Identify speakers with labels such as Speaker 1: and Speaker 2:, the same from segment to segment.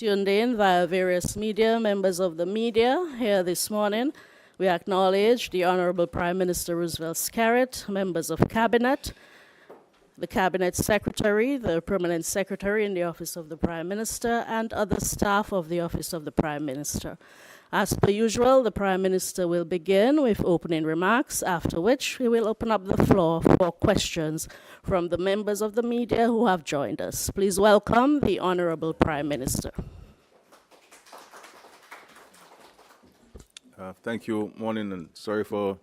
Speaker 1: tuned in via various media, members of the media here this morning. We acknowledge the Honorable Prime Minister Roosevelt Skerrit, members of Cabinet, the Cabinet Secretary, the Permanent Secretary in the Office of the Prime Minister, and other staff of the Office of the Prime Minister. As per usual, the Prime Minister will begin with opening remarks, after which we will open up the floor for questions from the members of the media who have joined us. Please welcome the Honorable Prime Minister.
Speaker 2: Thank you. Morning, and sorry for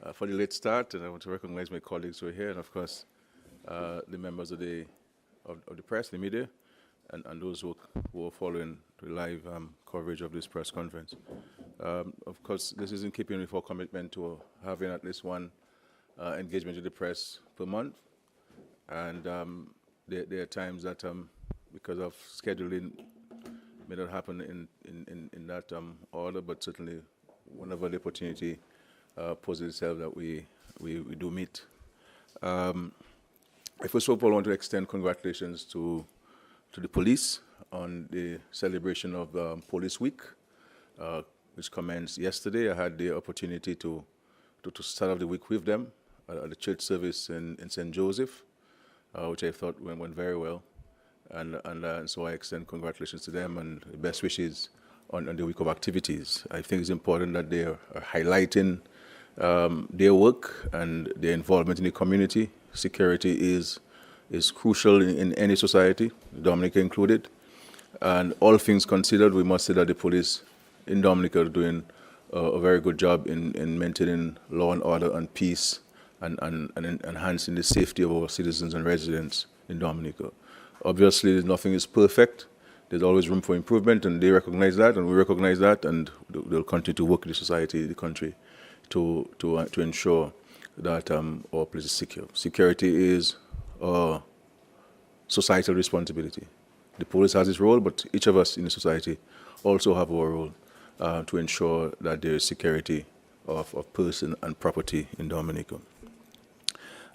Speaker 2: the late start. And I want to recognize my colleagues who are here, and of course, the members of the press, the media, and those who are following the live coverage of this press conference. Of course, this is in keeping with our commitment to having at least one engagement with the press per month. And there are times that, because of scheduling, may not happen in that order, but certainly whenever the opportunity poses itself that we do meet. I first of all want to extend congratulations to the police on the celebration of Police Week, which commenced yesterday. I had the opportunity to start off the week with them at the church service in St. Joseph, which I thought went very well. And so I extend congratulations to them and the best wishes on the week of activities. I think it's important that they are highlighting their work and their involvement in the community. Security is crucial in any society, Dominica included. And all things considered, we must say that the police in Dominica are doing a very good job in maintaining law and order and peace and enhancing the safety of our citizens and residents in Dominica. Obviously, nothing is perfect. There's always room for improvement, and they recognize that, and we recognize that, and they'll continue to work with the society, the country, to ensure that our place is secure. Security is a societal responsibility. The police has its role, but each of us in the society also have our role to ensure that there is security of person and property in Dominica.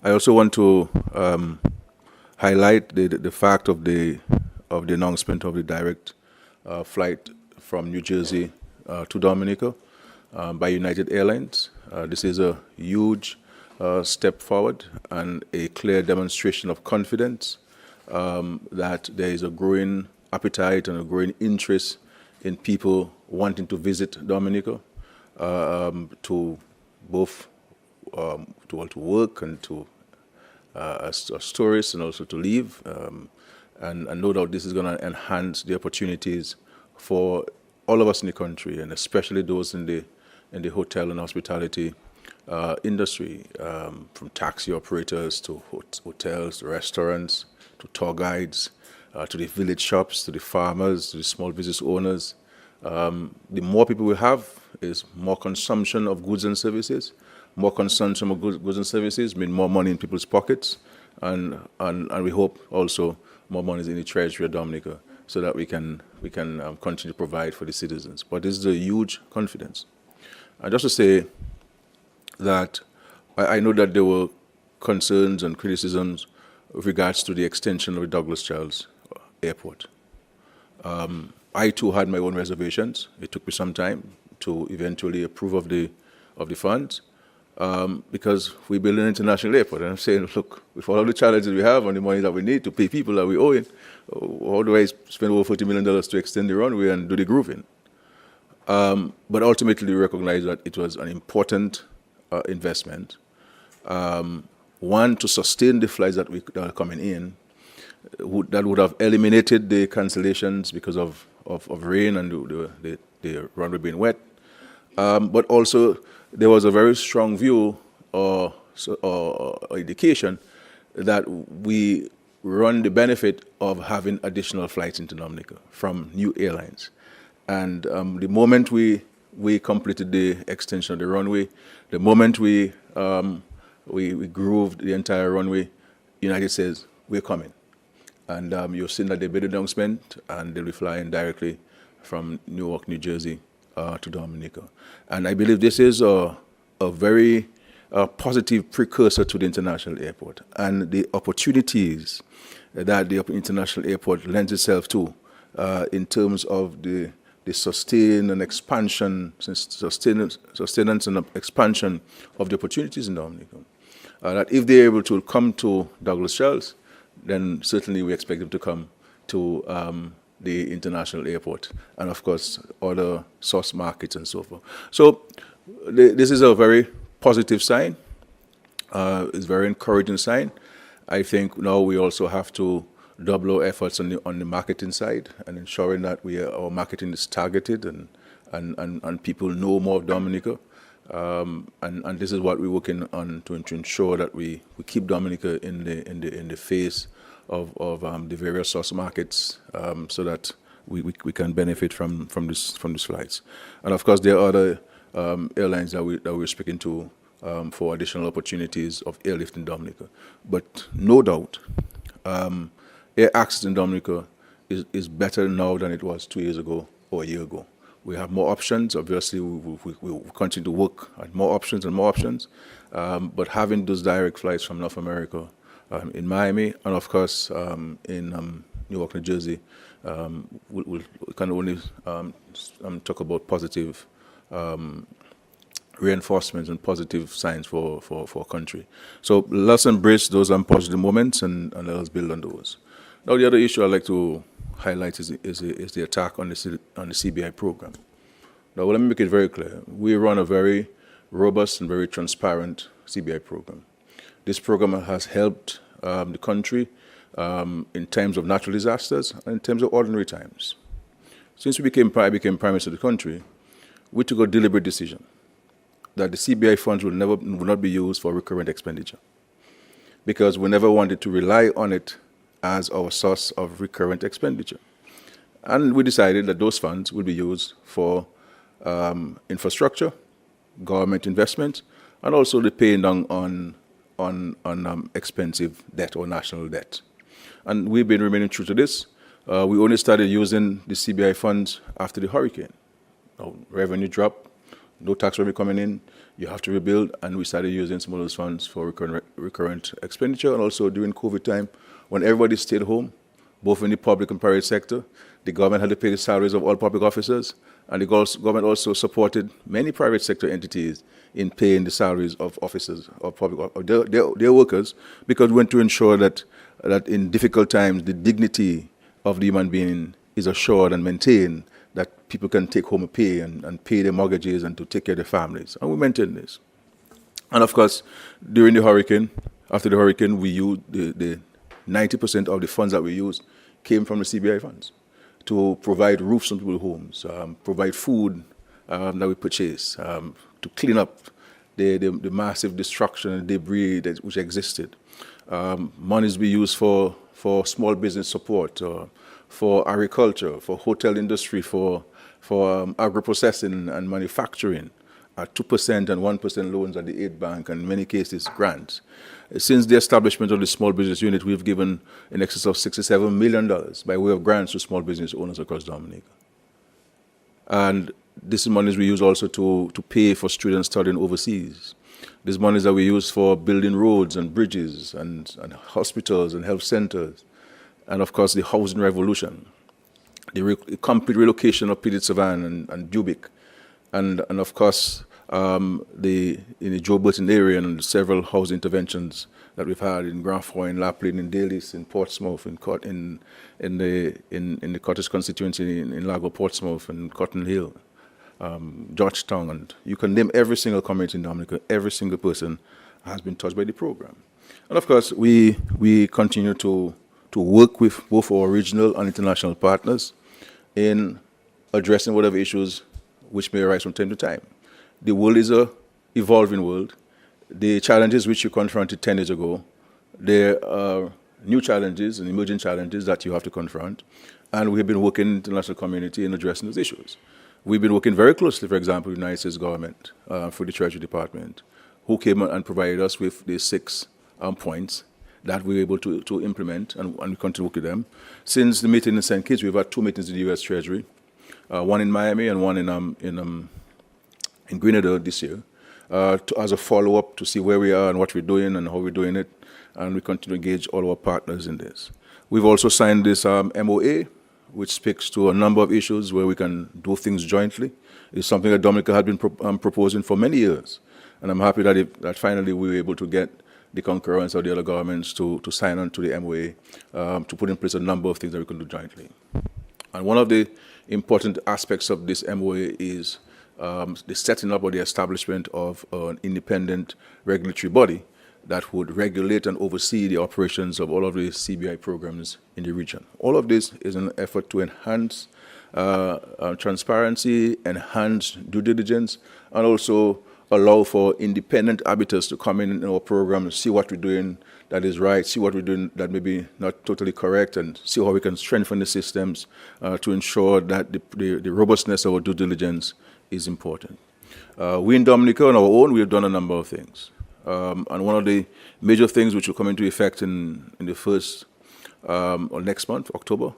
Speaker 2: I also want to highlight the fact of the announcement of the direct flight from New Jersey to Dominica by United Airlines. This is a huge step forward and a clear demonstration of confidence that there is a growing appetite and a growing interest in people wanting to visit Dominica, to both to work and to as tourists and also to live. And no doubt this is going to enhance the opportunities for all of us in the country, and especially those in the hotel and hospitality industry, from taxi operators to hotels, to restaurants, to tour guides, to the village shops, to the farmers, to the small business owners. The more people we have is more consumption of goods and services. More consumption of goods and services mean more money in people's pockets, and we hope also more money is in the treasury of Dominica, so that we can continue to provide for the citizens. But this is a huge confidence. And just to say that I know that there were concerns and criticisms with regards to the extension of the Douglas Childs Airport. I too had my own reservations. It took me some time to eventually approve of the funds, because we build an international airport. And I'm saying, look, with all of the challenges we have and the money that we need to pay people that we owe in, how do I spend over $40 million to extend the runway and do the grooving? But ultimately, we recognize that it was an important investment. One, to sustain the flights that are coming in, that would have eliminated the cancellations because of rain and the runway being wet. But also, there was a very strong view or indication that we run the benefit of having additional flights into Dominica from new airlines. And the moment we completed the extension of the runway, the moment we grooved the entire runway, United says, we're coming. And you've seen that they made an announcement, and they'll be flying directly from Newark, New Jersey to Dominica. And I believe this is a very positive precursor to the international airport, and the opportunities that the international airport lends itself to in terms of the sustain and expansion, sustenance and expansion of the opportunities in Dominica. That if they're able to come to Douglas Charles, then certainly we expect them to come to the international airport and, of course, other source markets and so forth. So this is a very positive sign. It's a very encouraging sign. I think now we also have to double our efforts on the marketing side and ensuring that our marketing is targeted and people know more of Dominica. And this is what we're working on to ensure that we keep Dominica in the face of the various source markets, so that we can benefit from these flights. And of course, there are other airlines that we're speaking to for additional opportunities of airlift in Dominica. But no doubt, air access in Dominica is better now than it was 2 years ago or a year ago. We have more options. Obviously, we continue to work at more options and more options. But having those direct flights from North America in Miami and, of course, in Newark, New Jersey, we'll kind of only talk about positive reinforcements and positive signs for our country. So let's embrace those positive moments and let us build on those. Now, the other issue I'd like to highlight is the attack on the CBI program. Now, let me make it very clear. We run a very robust and very transparent CBI program. This program has helped the country in times of natural disasters and in terms of ordinary times. Since I became Prime Minister of the country, we took a deliberate decision that the CBI funds will not be used for recurrent expenditure, because we never wanted to rely on it as our source of recurrent expenditure. And we decided that those funds will be used for infrastructure, government investment, and also the paying down on expensive debt or national debt. And we've been remaining true to this. We only started using the CBI funds after the hurricane. Now, revenue dropped, no tax revenue coming in, you have to rebuild, and we started using some of those funds for recurrent expenditure, and also during COVID time, when everybody stayed home, both in the public and private sector, the government had to pay the salaries of all public officers, and the government also supported many private sector entities in paying the salaries of officers, of their workers, because we want to ensure that in difficult times, the dignity of the human being is assured and maintained, that people can take home a pay and pay their mortgages and to take care of their families. And we maintain this. And of course, during the hurricane, after the hurricane, we used the 90% of the funds that we used came from the CBI funds to provide roofs on people's homes, provide food that we purchase, to clean up the massive destruction and debris which existed. Monies we used for small business support, for agriculture, for hotel industry, for agro-processing and manufacturing, 2% and 1% loans at the aid bank, and in many cases grants. Since the establishment of the small business unit, we've given in excess of $67 million by way of grants to small business owners across Dominica. And this money we use also to pay for students studying overseas. This money that we use for building roads and bridges and hospitals and health centers. And of course, the housing revolution, the complete relocation of Pidit Savan and Dubik, and of course, in the Joe Burton area and several house interventions that we've had in Grand Foy, in Laplin, in Dalis, in Portsmouth, in the Cottage constituency in Lago Portsmouth, and Cotton Hill, Georgetown, and you can name every single community in Dominica. Every single person has been touched by the program. And of course, we continue to work with both our regional and international partners in addressing whatever issues which may arise from time to time. The world is an evolving world. The challenges which you confronted 10 years ago, there are new challenges and emerging challenges that you have to confront. And we have been working in the international community in addressing those issues. We've been working very closely, for example, with the United States government, through the Treasury Department, who came and provided us with the 6 points that we were able to implement, and we continue to work with them. Since the meeting in St. Kitts, we've had 2 meetings with the U.S. Treasury, one in Miami and one in Grenada this year, as a follow-up to see where we are and what we're doing and how we're doing it, and we continue to engage all our partners in this. We've also signed this MOA which speaks to a number of issues where we can do things jointly. It's something that Dominica had been proposing for many years. And I'm happy that finally we were able to get the concurrence of the other governments to sign on to the MOA, to put in place a number of things that we can do jointly. And one of the important aspects of this MOA is the setting up or the establishment of an independent regulatory body that would regulate and oversee the operations of all of the CBI programs in the region. All of this is an effort to enhance transparency, enhance due diligence, and also allow for independent arbiters to come in our program and see what we're doing that is right, see what we're doing that may be not totally correct, and see how we can strengthen the systems to ensure that the robustness of our due diligence is important. We in Dominica, on our own, we have done a number of things. And one of the major things which will come into effect in the first or next month, October,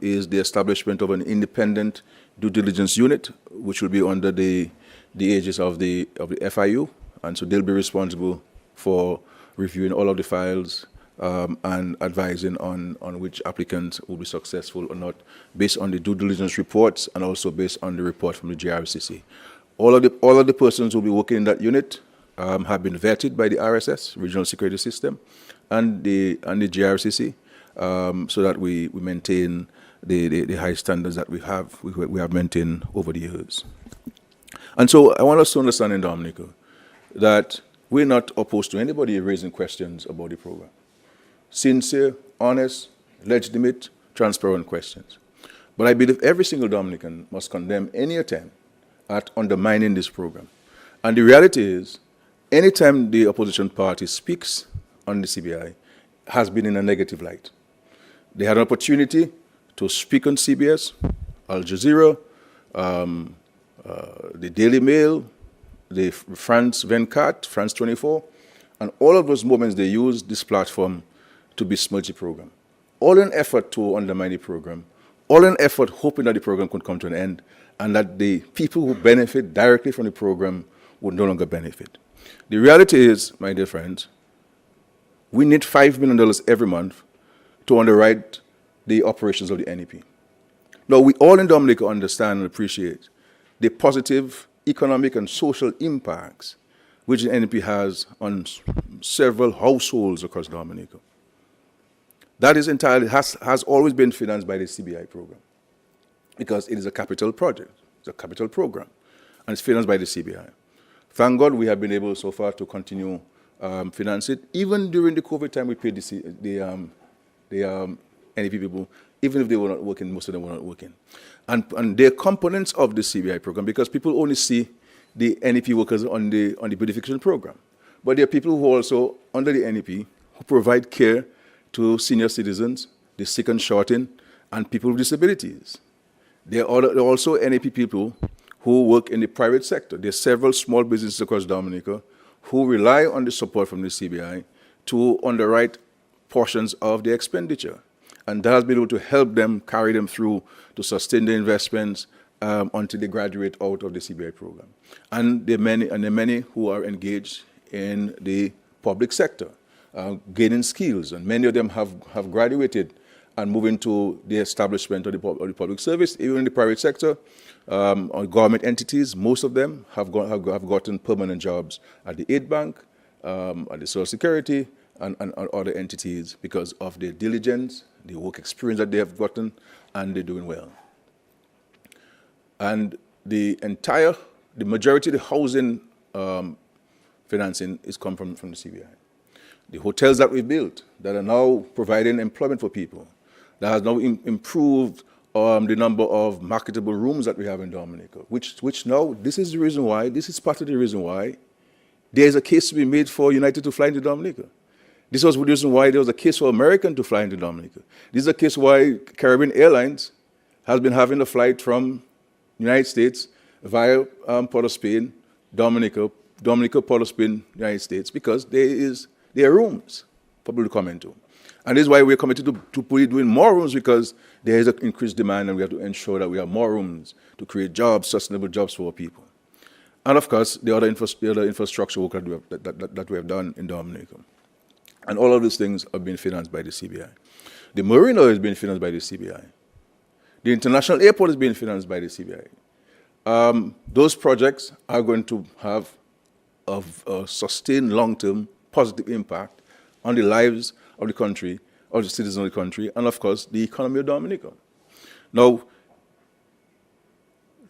Speaker 2: is the establishment of an independent due diligence unit, which will be under the aegis of the FIU, and so they'll be responsible for reviewing all of the files and advising on which applicants will be successful or not, based on the due diligence reports and also based on the report from the GRCC. All of the persons who will be working in that unit have been vetted by the RSS, Regional Security System, and the GRCC, so that we maintain the high standards that we have maintained over the years. And so I want us to understand in Dominica that we're not opposed to anybody raising questions about the program. Sincere, honest, legitimate, transparent questions. But I believe every single Dominican must condemn any attempt at undermining this program. And the reality is, anytime the opposition party speaks on the CBI, has been in a negative light. They had an opportunity to speak on CBS, Al Jazeera, the Daily Mail, the France 24, France 24, and all of those moments they used this platform to besmirch the program. All in effort to undermine the program, all in effort hoping that the program could come to an end and that the people who benefit directly from the program would no longer benefit. The reality is, my dear friends, we need $5 million every month to underwrite the operations of the NEP. Now, we all in Dominica understand and appreciate the positive economic and social impacts which the NEP has on several households across Dominica. That is entirely, has always been financed by the CBI program because it is a capital project, it's a capital program, and it's financed by the CBI. Thank God we have been able so far to continue finance it. Even during the COVID time, we paid the NEP people, even if they were not working, most of them were not working. And they're components of the CBI program because people only see the NEP workers on the beautification program. But there are people who also, under the NEP, who provide care to senior citizens, the sick and short in, and people with disabilities. There are also NEP people who work in the private sector. There are several small businesses across Dominica who rely on the support from the CBI to underwrite portions of their expenditure. And that has been able to help them, carry them through to sustain their investments until they graduate out of the CBI program. And there are many who are engaged in the public sector, gaining skills, and many of them have graduated and moved into the establishment of the public service. Even in the private sector, or government entities, most of them have gotten permanent jobs at the Aid Bank, at the Social Security, and other entities because of their diligence, the work experience that they have gotten, and they're doing well. And the majority of the housing financing is come from the CBI. The hotels that we built that are now providing employment for people, that has now improved the number of marketable rooms that we have in Dominica, which now, this is part of the reason why there is a case to be made for United to fly into Dominica. This was the reason why there was a case for American to fly into Dominica. This is a case why Caribbean Airlines has been having a flight from United States via Port of Spain, Dominica, Port of Spain, United States, because there are rooms for people to come into. And this is why we're committed to doing more rooms, because there is an increased demand and we have to ensure that we have more rooms to create jobs, sustainable jobs for our people. And of course, the other infrastructure work that we have done in Dominica. And all of these things are being financed by the CBI. The marina is being financed by the CBI. The international airport is being financed by the CBI. Those projects are going to have a sustained long-term positive impact on the lives of the country, of the citizens of the country, and of course, the economy of Dominica. Now,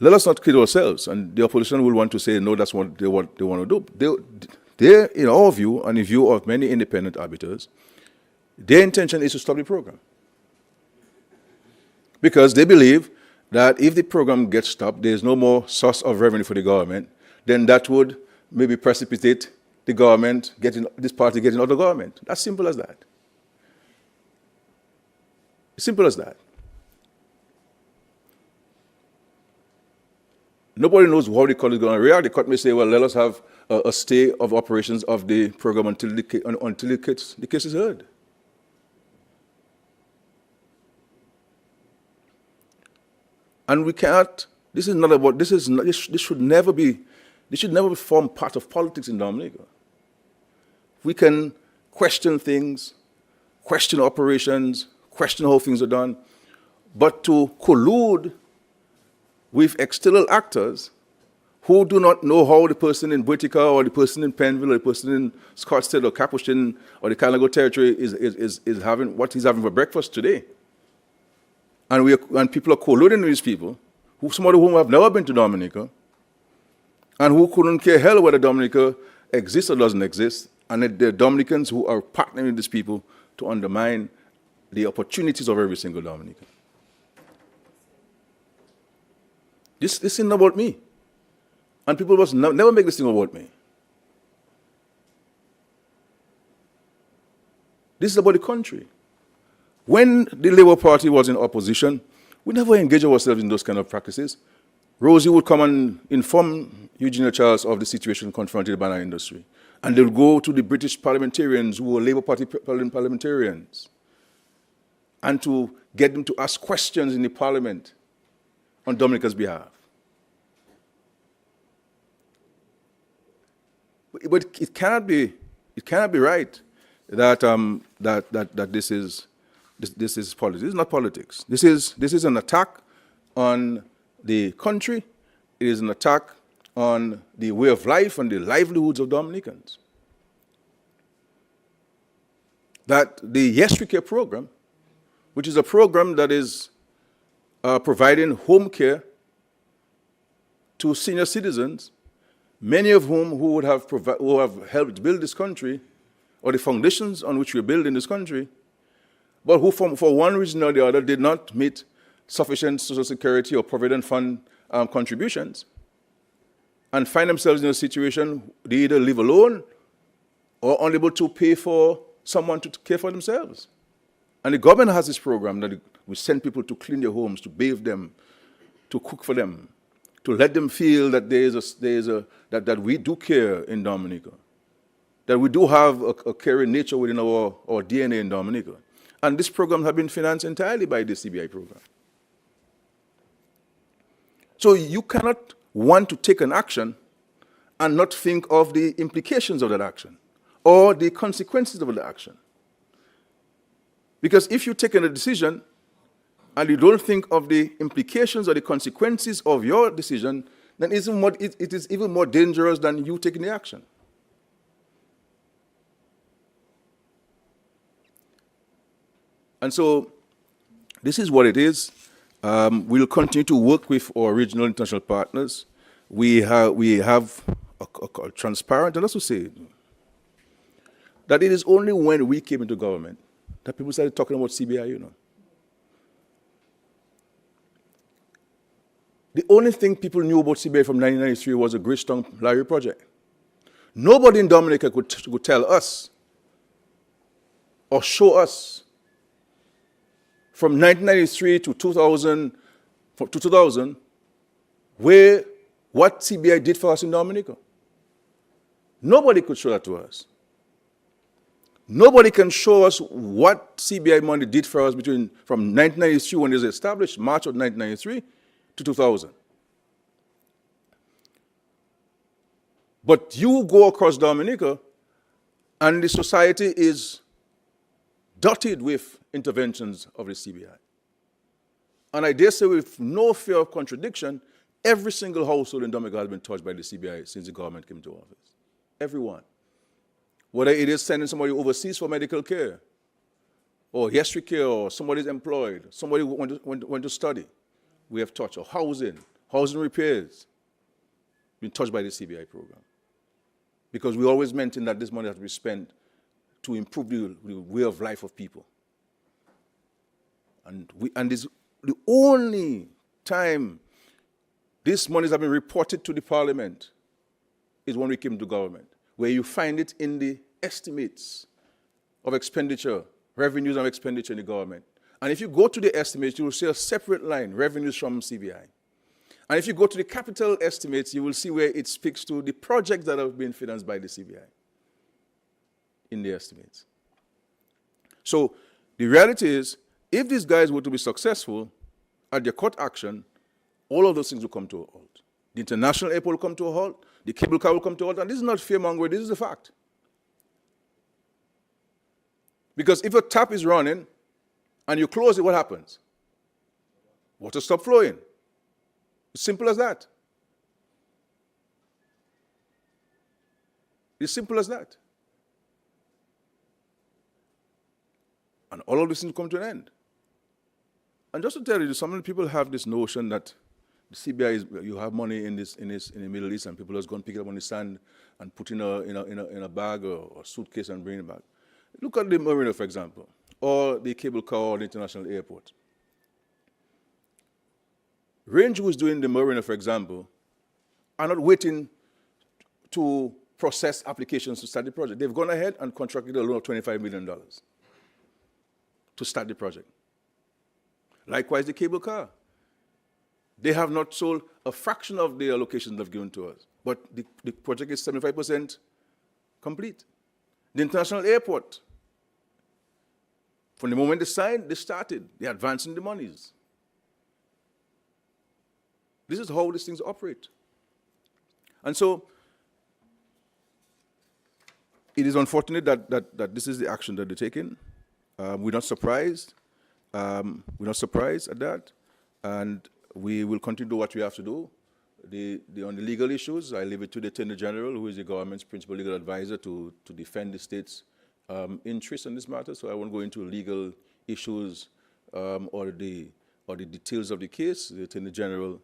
Speaker 2: let us not kid ourselves, and the opposition will want to say, no, that's what they want to do. They, in our view, and in view of many independent arbiters, their intention is to stop the program. Because they believe that if the program gets stopped, there is no more source of revenue for the government, then that would maybe precipitate the government this party getting out of the government. As simple as that. Simple as that. Nobody knows how the court is going to react. The court may say, well, let us have a stay of operations of the program until the case is heard. And we cannot, this should never form part of politics in Dominica. We can question things, question operations, question how things are done, but to collude with external actors who do not know how the person in Britica or the person in Penville or the person in Scottsdale or Capuchin or the Canago territory is having what he's having for breakfast today. And people are colluding with these people, some of whom have never been to Dominica, and who couldn't care hell whether Dominica exists or doesn't exist, and the Dominicans who are partnering with these people to undermine the opportunities of every single Dominican. This isn't about me. And people must never make this thing about me. This is about the country. When the Labour Party was in opposition, we never engaged ourselves in those kind of practices. Rosie would come and inform Eugenia Charles of the situation confronted by our industry. And they'll go to the British parliamentarians who were Labour Party parliamentarians and to get them to ask questions in the parliament on Dominica's behalf. But it cannot be right that this is politics. This is not politics. This is an attack on the country. It is an attack on the way of life and the livelihoods of Dominicans. That the Yes We Care program, which is a program that is providing home care to senior citizens, many of whom who have helped build this country, or the foundations on which we're building this country, but who for one reason or the other did not meet sufficient Social Security or Provident Fund contributions, and find themselves in a situation they either live alone or unable to pay for someone to care for themselves. And the government has this program that we send people to clean their homes, to bathe them, to cook for them, to let them feel that that we do care in Dominica, that we do have a caring nature within our DNA in Dominica. And this program has been financed entirely by the CBI program. So you cannot want to take an action and not think of the implications of that action or the consequences of the action. Because if you take a decision and you don't think of the implications or the consequences of your decision, then it is even more dangerous than you taking the action. And so this is what it is. We'll continue to work with our regional international partners. We have a transparent, and let's just say that it is only when we came into government that people started talking about CBI, The only thing people knew about CBI from 1993 was the Greystone Library project. Nobody in Dominica could tell us or show us from 1993 to 2000, what CBI did for us in Dominica. Nobody could show that to us. Nobody can show us what CBI money did for us from 1993 when it was established, March of 1993, to 2000. But you go across Dominica, and the society is dotted with interventions of the CBI. And I dare say with no fear of contradiction, every single household in Dominica has been touched by the CBI since the government came to office. Everyone. Whether it is sending somebody overseas for medical care, or history care, or somebody's employed, somebody went to study, we have touched, or housing repairs, been touched by the CBI program. Because we always maintain that this money has to be spent to improve the way of life of people. And this the only time these monies have been reported to the Parliament is when we came to government, where you find it in the estimates of expenditure, revenues and expenditure in the government. And if you go to the estimates, you will see a separate line, revenues from CBI. And if you go to the capital estimates, you will see where it speaks to the projects that have been financed by the CBI in the estimates. So the reality is, if these guys were to be successful at their court action, all of those things will come to a halt. The international airport will come to a halt, the cable car will come to a halt, and this is not fear-mongering, this is the fact. Because if a tap is running and you close it, what happens? Water stops flowing. It's simple as that. It's simple as that. And all of these things come to an end. And just to tell you, some people have this notion that the CBI is, you have money in the Middle East, and people just go and pick it up on the sand and put in a bag or suitcase and bring it back. Look at the marina, for example, or the cable car or the international airport. Range, who is doing the marina, for example, are not waiting to process applications to start the project. They've gone ahead and contracted a loan of $25 million to start the project. Likewise, the cable car. They have not sold a fraction of the allocations they've given to us, but the project is 75% complete. The international airport, from the moment they signed, they started. They're advancing the monies. This is how these things operate. And so, it is unfortunate that this is the action that they're taking. We're not surprised. We're not surprised at that. And we will continue to do what we have to do. On the legal issues, I leave it to the Attorney General, who is the government's principal legal advisor, to defend the state's interests in this matter. So I won't go into legal issues or the details of the case. The Attorney General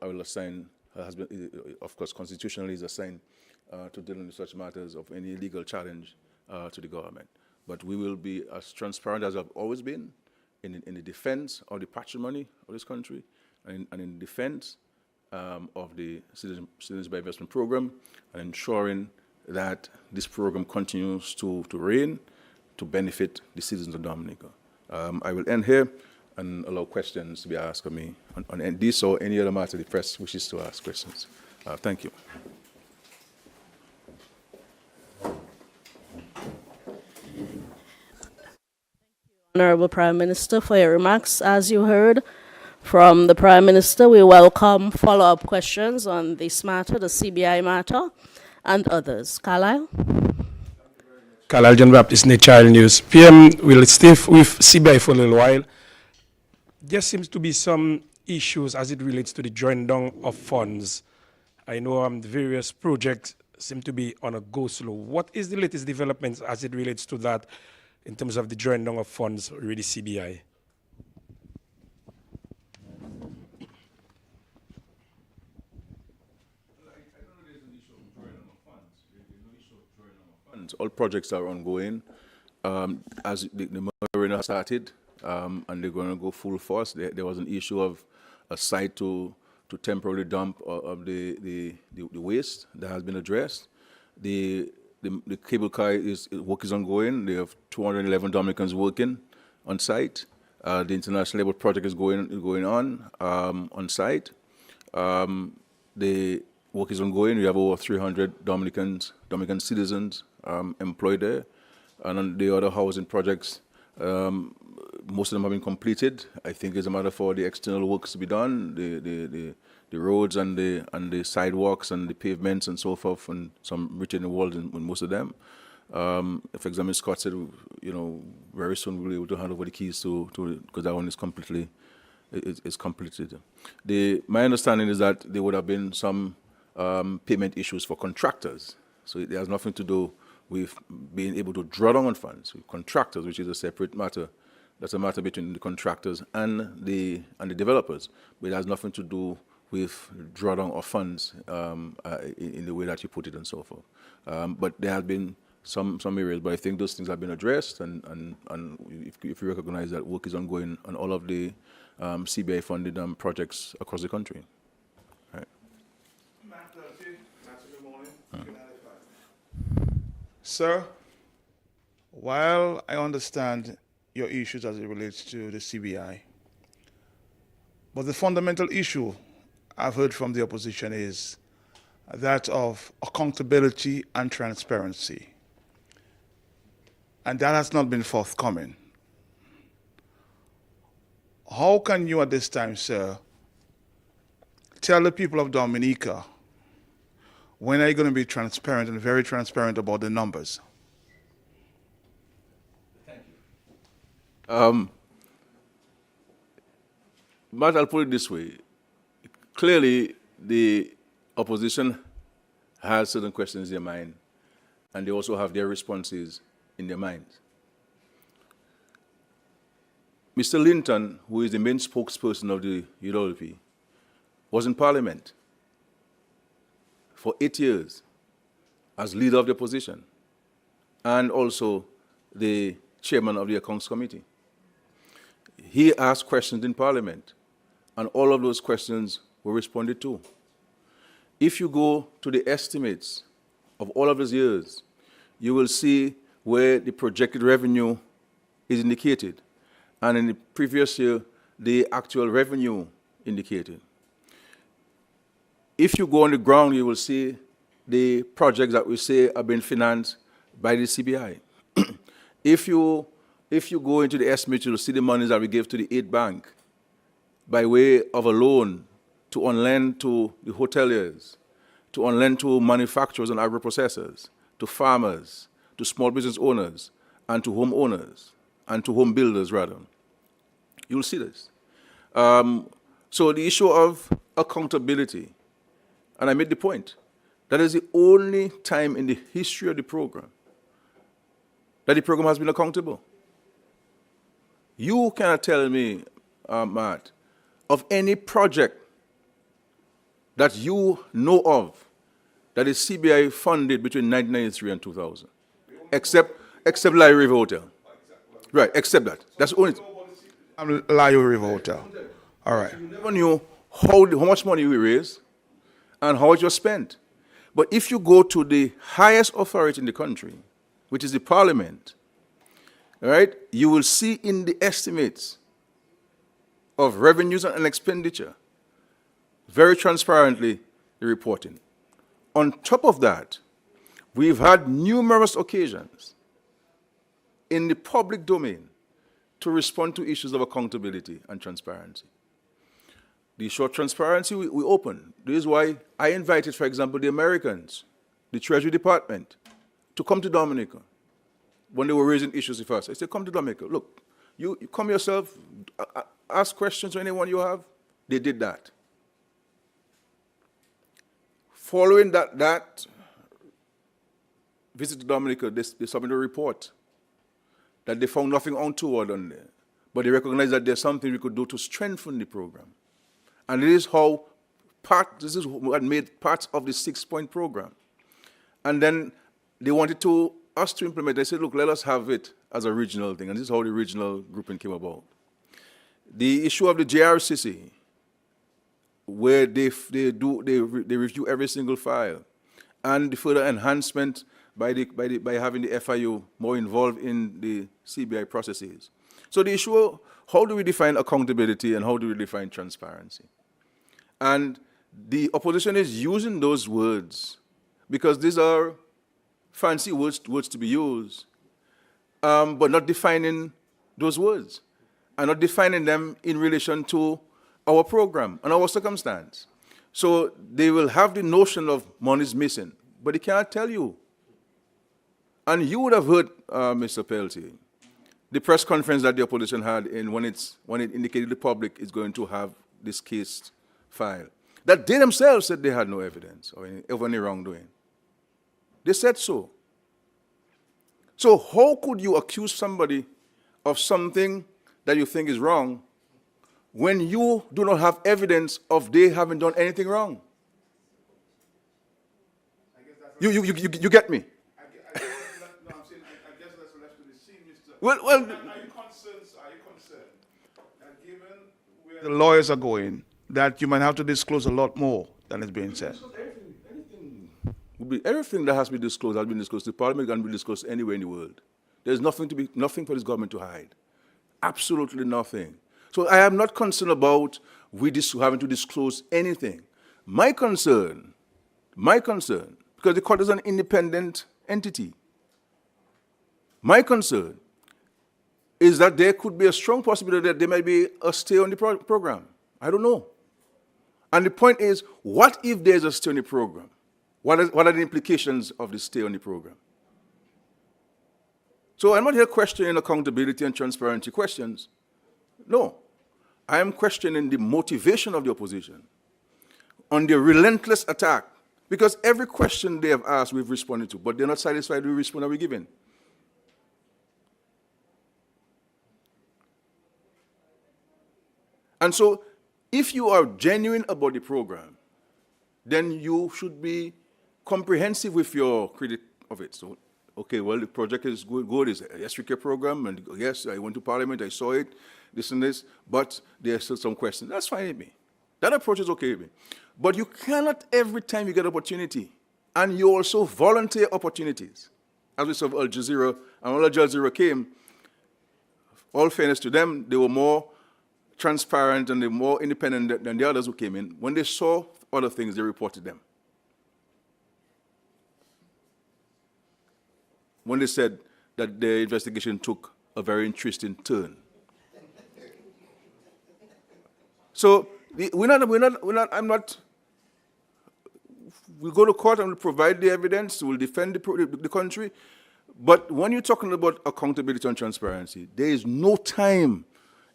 Speaker 2: I will assign, of course, constitutionally is assigned to deal with such matters of any legal challenge to the government. But we will be as transparent as I've always been in the defense of the patrimony of this country and in defense of the Citizens by Investment Program, and ensuring that this program continues to reign to benefit the citizens of Dominica. I will end here and allow questions to be asked of me on this or any other matter the press wishes to ask questions. Thank you.
Speaker 1: Honorable Prime Minister, for your remarks. As you heard from the Prime Minister, we welcome follow-up questions on this matter, the CBI matter, and others. Carlisle?
Speaker 3: Carlisle John Baptist, Child News. PM will stay with CBI for a little while. There seems to be some issues as it relates to the drawing down of funds. I know the various projects seem to be on a go-slow. What is the latest developments as it relates to that in terms of the drawing down of funds with the CBI?
Speaker 2: All projects are ongoing. As the marina started, and they're going to go full force. There was an issue of a site to temporarily dump of the waste that has been addressed. The cable car work is ongoing. They have 211 Dominicans working on site. The international labor project is going on site. The work is ongoing. We have over 300 Dominican citizens employed there. And on the other housing projects, most of them have been completed. I think it's a matter for the external works to be done, the roads and the sidewalks and the pavements and so forth, and some retaining walls in most of them. For example, Scott said, very soon we'll be able to hand over the keys to because that one is completely is completed. My understanding is that there would have been some payment issues for contractors. So it has nothing to do with being able to draw down on funds. With contractors, which is a separate matter, that's a matter between the contractors and the developers. But it has nothing to do with drawdown of funds in the way that you put it and so forth. But there have been some areas, but I think those things have been addressed, and if you recognize that work is ongoing on all of the CBI-funded projects across the country. Right.
Speaker 4: Sir, while I understand your issues as it relates to the CBI, but the fundamental issue I've heard from the opposition is that of accountability and transparency. And that has not been forthcoming. How can you at this time, sir, tell the people of Dominica when are you going to be transparent and very transparent about the numbers?
Speaker 2: But I'll put it this way. Clearly, the opposition has certain questions in their mind, and they also have their responses in their minds. Mr. Linton, who is the main spokesperson of the UWP, was in Parliament for 8 years as leader of the opposition and also the chairman of the Accounts Committee. He asked questions in Parliament, and all of those questions were responded to. If you go to the estimates of all of those years, you will see where the projected revenue is indicated, and in the previous year, the actual revenue indicated. If you go on the ground, you will see the projects that we say are being financed by the CBI. If you go into the estimate, you'll see the monies that we gave to the aid bank by way of a loan to on-lend to the hoteliers, to on-lend to manufacturers and agro-processors, to farmers, to small business owners, and to homeowners, and to home builders, rather. You'll see this. So the issue of accountability, and I made the point, that is the only time in the history of the program that the program has been accountable. You cannot tell me, Matt, of any project that you know of that is CBI funded between 1993 and 2000, except Larry River Hotel. Right, except that. That's the only thing.
Speaker 4: Larry River Hotel. All right.
Speaker 2: You never knew how much money we raised and how it was spent. But if you go to the highest authority in the country, which is the Parliament, all right, you will see in the estimates of revenues and expenditure, very transparently, the reporting. On top of that, we've had numerous occasions in the public domain to respond to issues of accountability and transparency. The issue of transparency, we open. This is why I invited, for example, the Americans, the Treasury Department, to come to Dominica when they were raising issues with us. I said, come to Dominica. Look, you come yourself, ask questions to anyone you have. They did that. Following that visit to Dominica, they submitted a report that they found nothing untoward on there, but they recognized that there's something we could do to strengthen the program. And this is what made part of the 6-point program. And then they wanted us to implement. They said, look, let us have it as a regional thing. And this is how the regional grouping came about. The issue of the JRCC, where they review every single file, and the further enhancement by having the FIU more involved in the CBI processes. So the issue, how do we define accountability and how do we define transparency? And the opposition is using those words because these are fancy words to be used, but not defining those words and not defining them in relation to our program and our circumstance. So they will have the notion of money is missing, but they cannot tell you. And you would have heard, Mr. Peltier, the press conference that the opposition had when it indicated the public is going to have this case filed, that they themselves said they had no evidence of any wrongdoing. They said so. So how could you accuse somebody of something that you think is wrong when you do not have evidence of they haven't done anything wrong? You get me?
Speaker 4: No, I'm saying, I guess that's left to the scene, Mr.
Speaker 2: Well,
Speaker 4: Are you concerned that given where the lawyers are going, that you might have to disclose a lot more than is being said?
Speaker 2: Everything that has been disclosed has been disclosed to Parliament, can be disclosed anywhere in the world. There's nothing for this government to hide. Absolutely nothing. So I am not concerned about having to disclose anything. My concern, because the court is an independent entity, my concern is that there could be a strong possibility that there might be a stay on the program. I don't know. And the point is, what if there's a stay on the program? What are the implications of the stay on the program? So I'm not here questioning accountability and transparency questions. No. I am questioning the motivation of the opposition on the relentless attack, because every question they have asked, we've responded to, but they're not satisfied with the response that we're giving. And so, if you are genuine about the program, then you should be comprehensive with your critique of it. So, okay, well, the project is good. It's a yes-care program, and yes, I went to Parliament, I saw it, this and this, but there's still some questions. That's fine with me. That approach is okay with me. But you cannot, every time you get opportunity, and you also volunteer opportunities. As we saw Al Jazeera, and when Al Jazeera came, all fairness to them, they were more transparent and they were more independent than the others who came in. When they saw other things, they reported them. When they said that the investigation took a very interesting turn. So I'm not, we'll go to court and we'll provide the evidence, we'll defend the country, but when you're talking about accountability and transparency, there is no time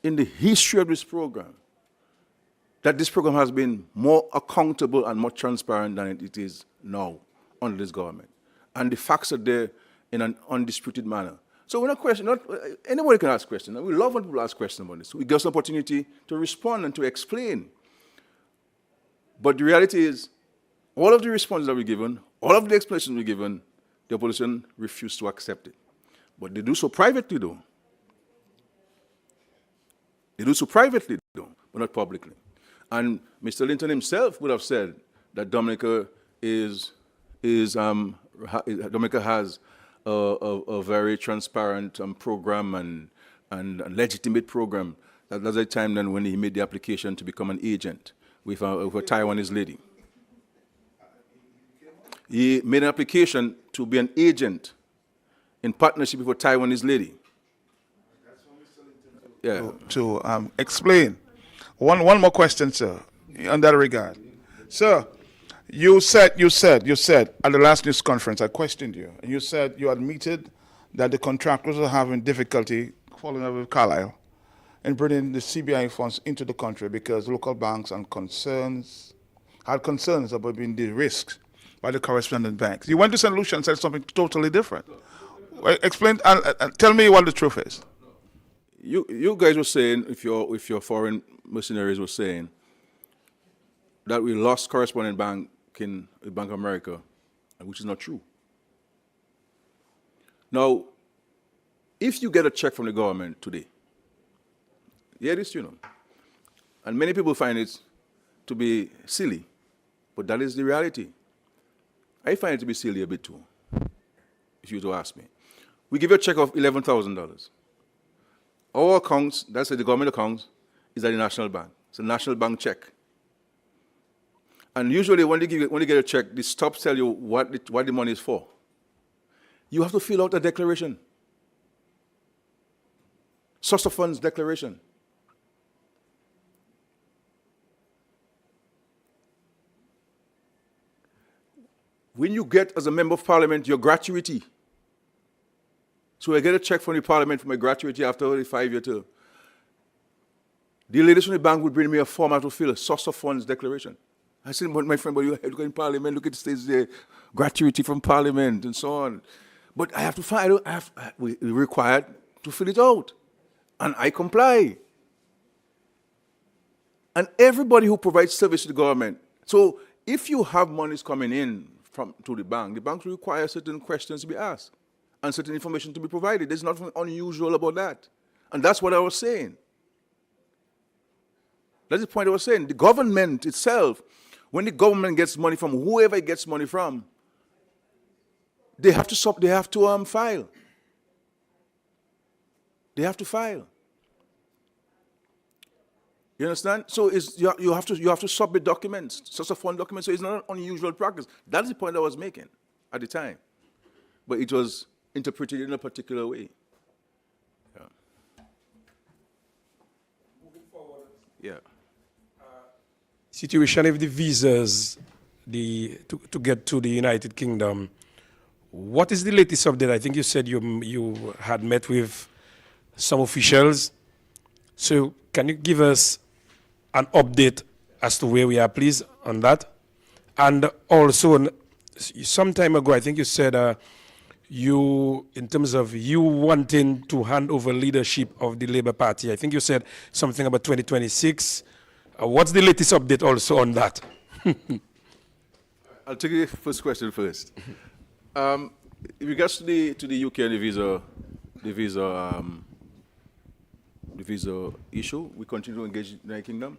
Speaker 2: in the history of this program that this program has been more accountable and more transparent than it is now under this government. And the facts are there in an undisputed manner. So we're not questioning, anybody can ask questions. We love when people ask questions about this. We give us an opportunity to respond and to explain. But the reality is, all of the responses that we're given, all of the explanations we're given, the opposition refused to accept it. But they do so privately, though. They do so privately, though, but not publicly. And Mr. Linton himself would have said that Dominica Dominica has a very transparent program and legitimate program. That was the time then when he made the application to become an agent with a Taiwanese lady. He made an application to be an agent in partnership with a Taiwanese lady. Yeah.
Speaker 4: To explain. One more question, sir, in that regard. Sir, you said at the last news conference, I questioned you, and you said you admitted that the contractors are having difficulty following up with Carlyle in bringing the CBI funds into the country because local banks had concerns about being de-risked by the correspondent banks. You went to St. Lucia and said something totally different. Explain and tell me what the truth is.
Speaker 2: You guys were saying, if your foreign mercenaries were saying, that we lost correspondent bank in Bank of America, which is not true. Now, if you get a check from the government today, hear this, and many people find it to be silly, but that is the reality. I find it to be silly a bit too, if you were to ask me. We give you a check of $11,000. Our accounts, that's the government accounts, is at the National Bank. It's a National Bank check. And usually when they get a check, they stop tell you what the money is for. You have to fill out a declaration. Source of funds declaration. When you get, as a member of parliament, your gratuity, So I get a check from the parliament for my gratuity after the 5-year term. The ladies from the bank would bring me a form out to fill, a source of funds declaration. I said, but my friend, but you look in parliament, look at the states there, gratuity from parliament and so on. But I have to find, we're required to fill it out. And I comply. And everybody who provides service to the government. So if you have monies coming in to the bank requires certain questions to be asked and certain information to be provided. There's nothing unusual about that. And that's what I was saying. That's the point I was saying. The government itself, when the government gets money from whoever it gets money from, they have to file. They have to file. You understand? So you have to submit documents, source of fund documents. So it's not an unusual practice. That's the point I was making at the time, but it was interpreted in a particular way. Yeah.
Speaker 3: Moving forward.
Speaker 2: Yeah.
Speaker 3: Situation of the visas to get to the United Kingdom. What is the latest update? I think you said you had met with some officials. So can you give us an update as to where we are, please, on that? And also, some time ago, I think you said in terms of you wanting to hand over leadership of the Labour Party, I think you said something about 2026. What's the latest update also on that?
Speaker 2: I'll take the first question first. In regards to the UK and the visa issue, we continue to engage the United Kingdom.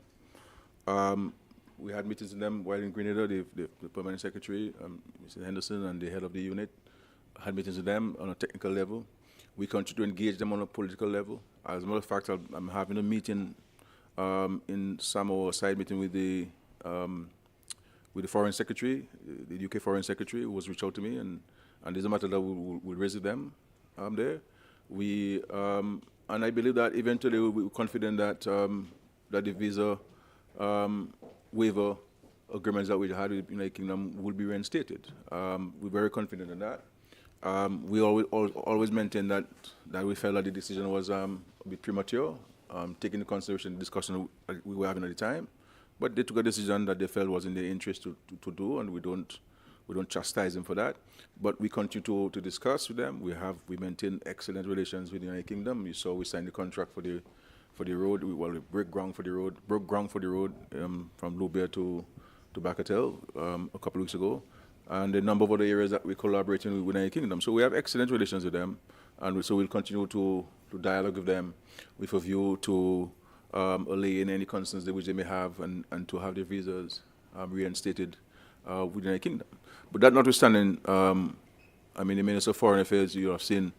Speaker 2: We had meetings with them while in Grenada. The permanent secretary, Mr. Henderson, and the head of the unit had meetings with them on a technical level. We continue to engage them on a political level. As a matter of fact, I'm having a meeting in Samoa, a side meeting with the foreign secretary, the UK foreign secretary, who was reached out to me, and there's a matter that we'll raise with them there. And I believe that eventually we're confident that that the visa waiver agreements that we had with the United Kingdom will be reinstated. We're very confident in that. We always maintain that we felt that the decision was a bit premature, taking into consideration the discussion we were having at the time. But they took a decision that they felt was in their interest to do, and we don't chastise them for that. But we continue to discuss with them. We maintain excellent relations with the United Kingdom. You saw we signed the contract for the road. We broke ground for the road from Lubia to Bakatel a couple of weeks ago, and a number of other areas that we're collaborating with the United Kingdom. So we have excellent relations with them, and so we'll continue to dialogue with them with a view to allay any concerns which they may have, and to have their visas reinstated with the United Kingdom. But that notwithstanding, the Minister of Foreign Affairs, you have seen,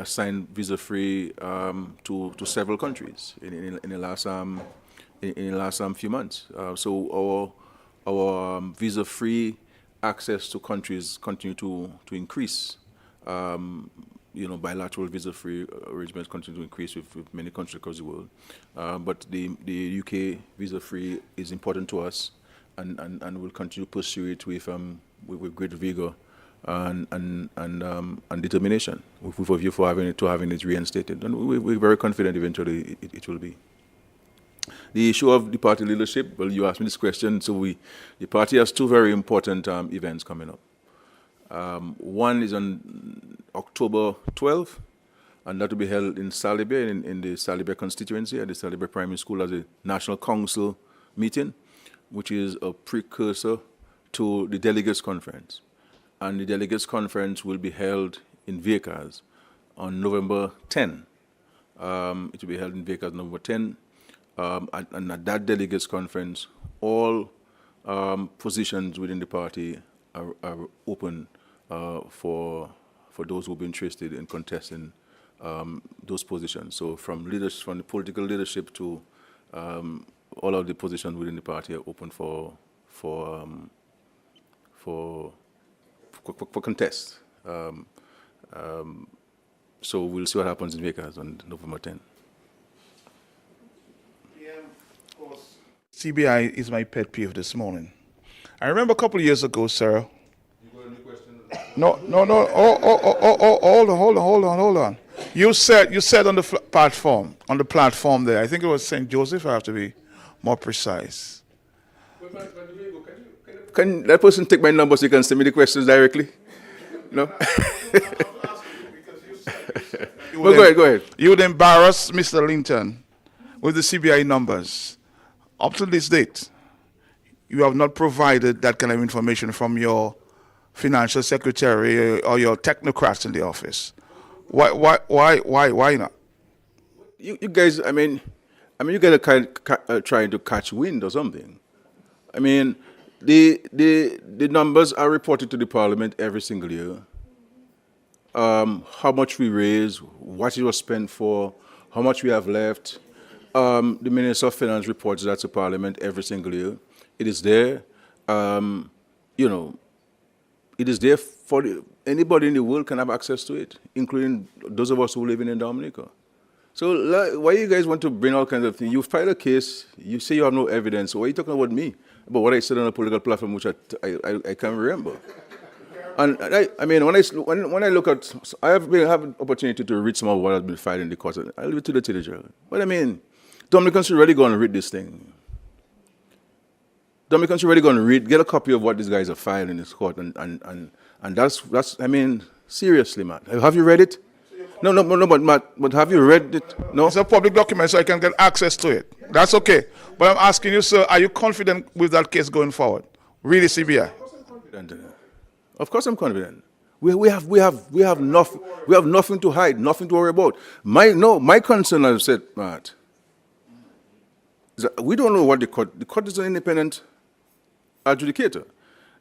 Speaker 2: signed visa-free to several countries in the last few months. So our visa-free access to countries continue to increase. Bilateral visa-free arrangements continue to increase with many countries across the world. But the UK visa-free is important to us, and we'll continue to pursue it with great vigor and determination, with a view for having it reinstated. And we're very confident eventually it will be. The issue of the party leadership, well, you asked me this question. So the party has two very important events coming up. One is on October 12th, and that will be held in Salibé, in the Salibé constituency at the Salibé Primary School, as a National Council meeting, which is a precursor to the Delegates Conference. And the Delegates Conference will be held in Vickers on November 10. It will be held in Vickers on November 10. And at that Delegates Conference, all positions within the party are open for those who will be interested in contesting those positions. So from the political leadership to all of the positions within the party are open for contest. So we'll see what happens in Vegas on November 10.
Speaker 4: Yeah, of course. CBI is my pet peeve this morning. I remember a couple of years ago, sir.
Speaker 2: You got a new question?
Speaker 4: No. Hold on. You said on the platform there, I think it was St. Joseph, I have to be more precise.
Speaker 2: Can that person take my number so you can send me the questions directly? No? Well, go ahead.
Speaker 4: You would embarrass Mr. Linton with the CBI numbers. Up to this date, you have not provided that kind of information from your financial secretary or your technocrats in the office. Why not?
Speaker 2: You guys, you guys are trying to catch wind or something. I mean, the numbers are reported to the Parliament every single year. How much we raise, what it was spent for, how much we have left. The Minister of Finance reports that to Parliament every single year. It is there. It is there for anybody in the world can have access to it, including those of us who live in Dominica. So why you guys want to bring all kinds of things? You filed a case, you say you have no evidence. So why are you talking about me? About what I said on a political platform, which I can't remember. And when I look at, I have an opportunity to read some of what has been filed in the court. I'll leave it to the teenager. But Dominicans should really go and read this thing. Dominicans should really go and get a copy of what these guys are filing in this court, and that's seriously, Matt. Have you read it? No, but Matt, but have you read it? No?
Speaker 4: It's a public document, so I can get access to it. That's okay. But I'm asking you, sir, are you confident with that case going forward? Really, CBI?
Speaker 2: Of course I'm confident. We have nothing to hide, nothing to worry about. My concern, as I said, Matt, is that we don't know what the court is an independent adjudicator.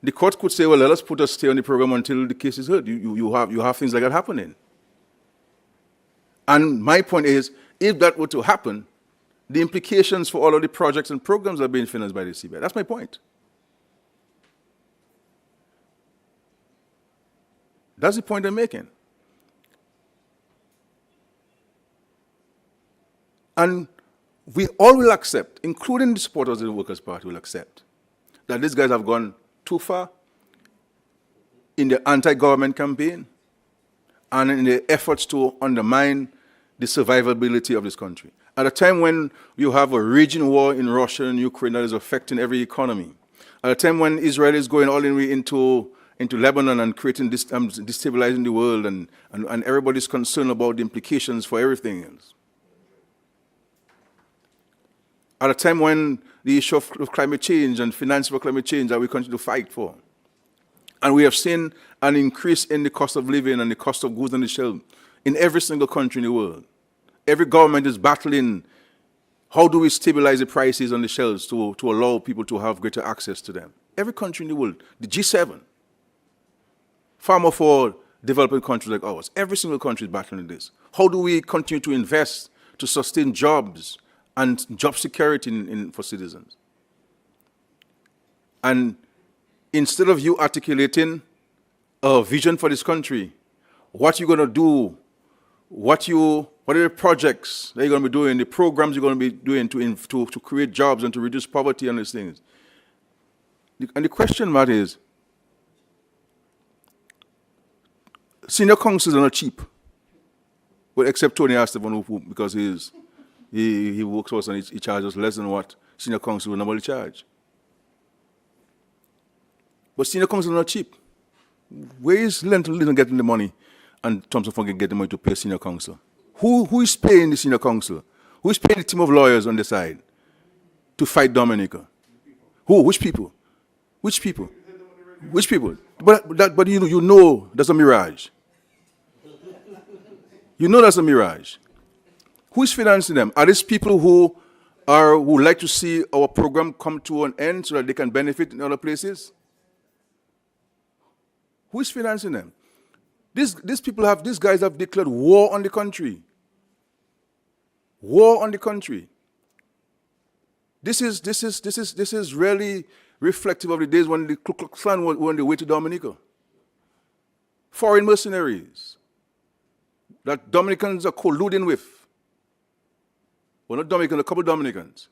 Speaker 2: The court could say, well, let us put a stay on the program until the case is heard. You have things like that happening. And my point is, if that were to happen, the implications for all of the projects and programs are being financed by the CBI. That's my point. That's the point I'm making. And we all will accept, including the supporters of the Workers' Party will accept, that these guys have gone too far in the anti-government campaign and in the efforts to undermine the survivability of this country. At a time when you have a raging war in Russia and Ukraine that is affecting every economy, at a time when Israel is going all the way into Lebanon and creating destabilizing the world, and everybody's concerned about the implications for everything else. At a time when the issue of climate change and finance for climate change that we continue to fight for. And we have seen an increase in the cost of living and the cost of goods on the shelf in every single country in the world. Every government is battling, how do we stabilize the prices on the shelves to allow people to have greater access to them? Every country in the world, the G7, far more for developing countries like ours. Every single country is battling this. How do we continue to invest to sustain jobs and job security for citizens? And instead of you articulating a vision for this country, what you're going to do, what are the projects that you're going to be doing, the programs you're going to be doing to create jobs and to reduce poverty and these things. And the question, Matt, is, senior counsels are not cheap. Well, except Tony Esteban, because he works for us and he charges less than what senior counsel would normally charge. But senior counsel are not cheap. Where is Linton getting the money and Thompson Funk get the money to pay senior counsel? Who is paying the senior counsel? Who is paying the team of lawyers on the side to fight Dominica? Who? Which people? Which people? Which people? But you know that's a mirage. You know that's a mirage. Who is financing them? Are these people who like to see our program come to an end so that they can benefit in other places? Who is financing them? These guys have declared war on the country. War on the country. This is really reflective of the days when the Ku Klux Klan were on the way to Dominica. Foreign mercenaries that Dominicans are colluding with. Well, not Dominicans, a couple of Dominicans,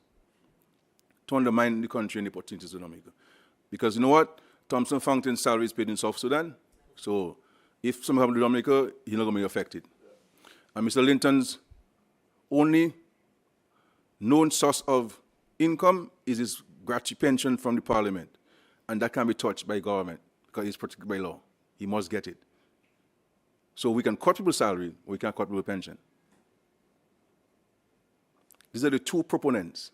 Speaker 2: to undermine the country and the opportunities of Dominica. Because you know what? Thompson Fountain's salary is paid in South Sudan. So if something happens to Dominica, he's not going to be affected. And Mr. Linton's only known source of income is his gratuity pension from the parliament. And that can't be touched by government because it's protected by law. He must get it. So we can cut people's salary, we can't cut people's pension. These are the two proponents,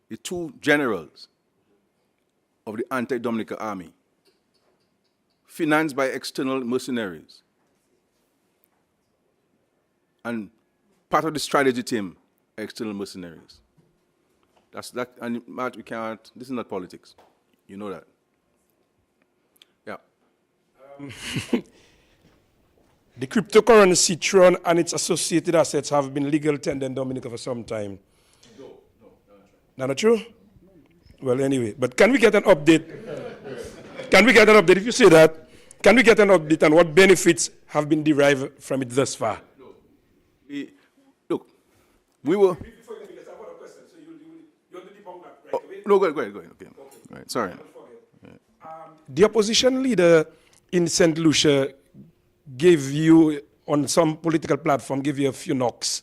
Speaker 2: the two generals of the anti-Dominica army, financed by external mercenaries. And part of the strategy team, external mercenaries. That's that, and Matt, we can't, this is not politics. You know that. Yeah.
Speaker 3: The cryptocurrency Tron and its associated assets have been legal tender in Dominica for some time. No, not true. Well, anyway, but can we get an update? Can we get an update? If you say that, can we get an update on what benefits have been derived from it thus far?
Speaker 2: Look, we were. Oh, no, go ahead. Okay. Right, sorry.
Speaker 3: The opposition leader in St. Lucia gave you, on some political platform, gave you a few knocks.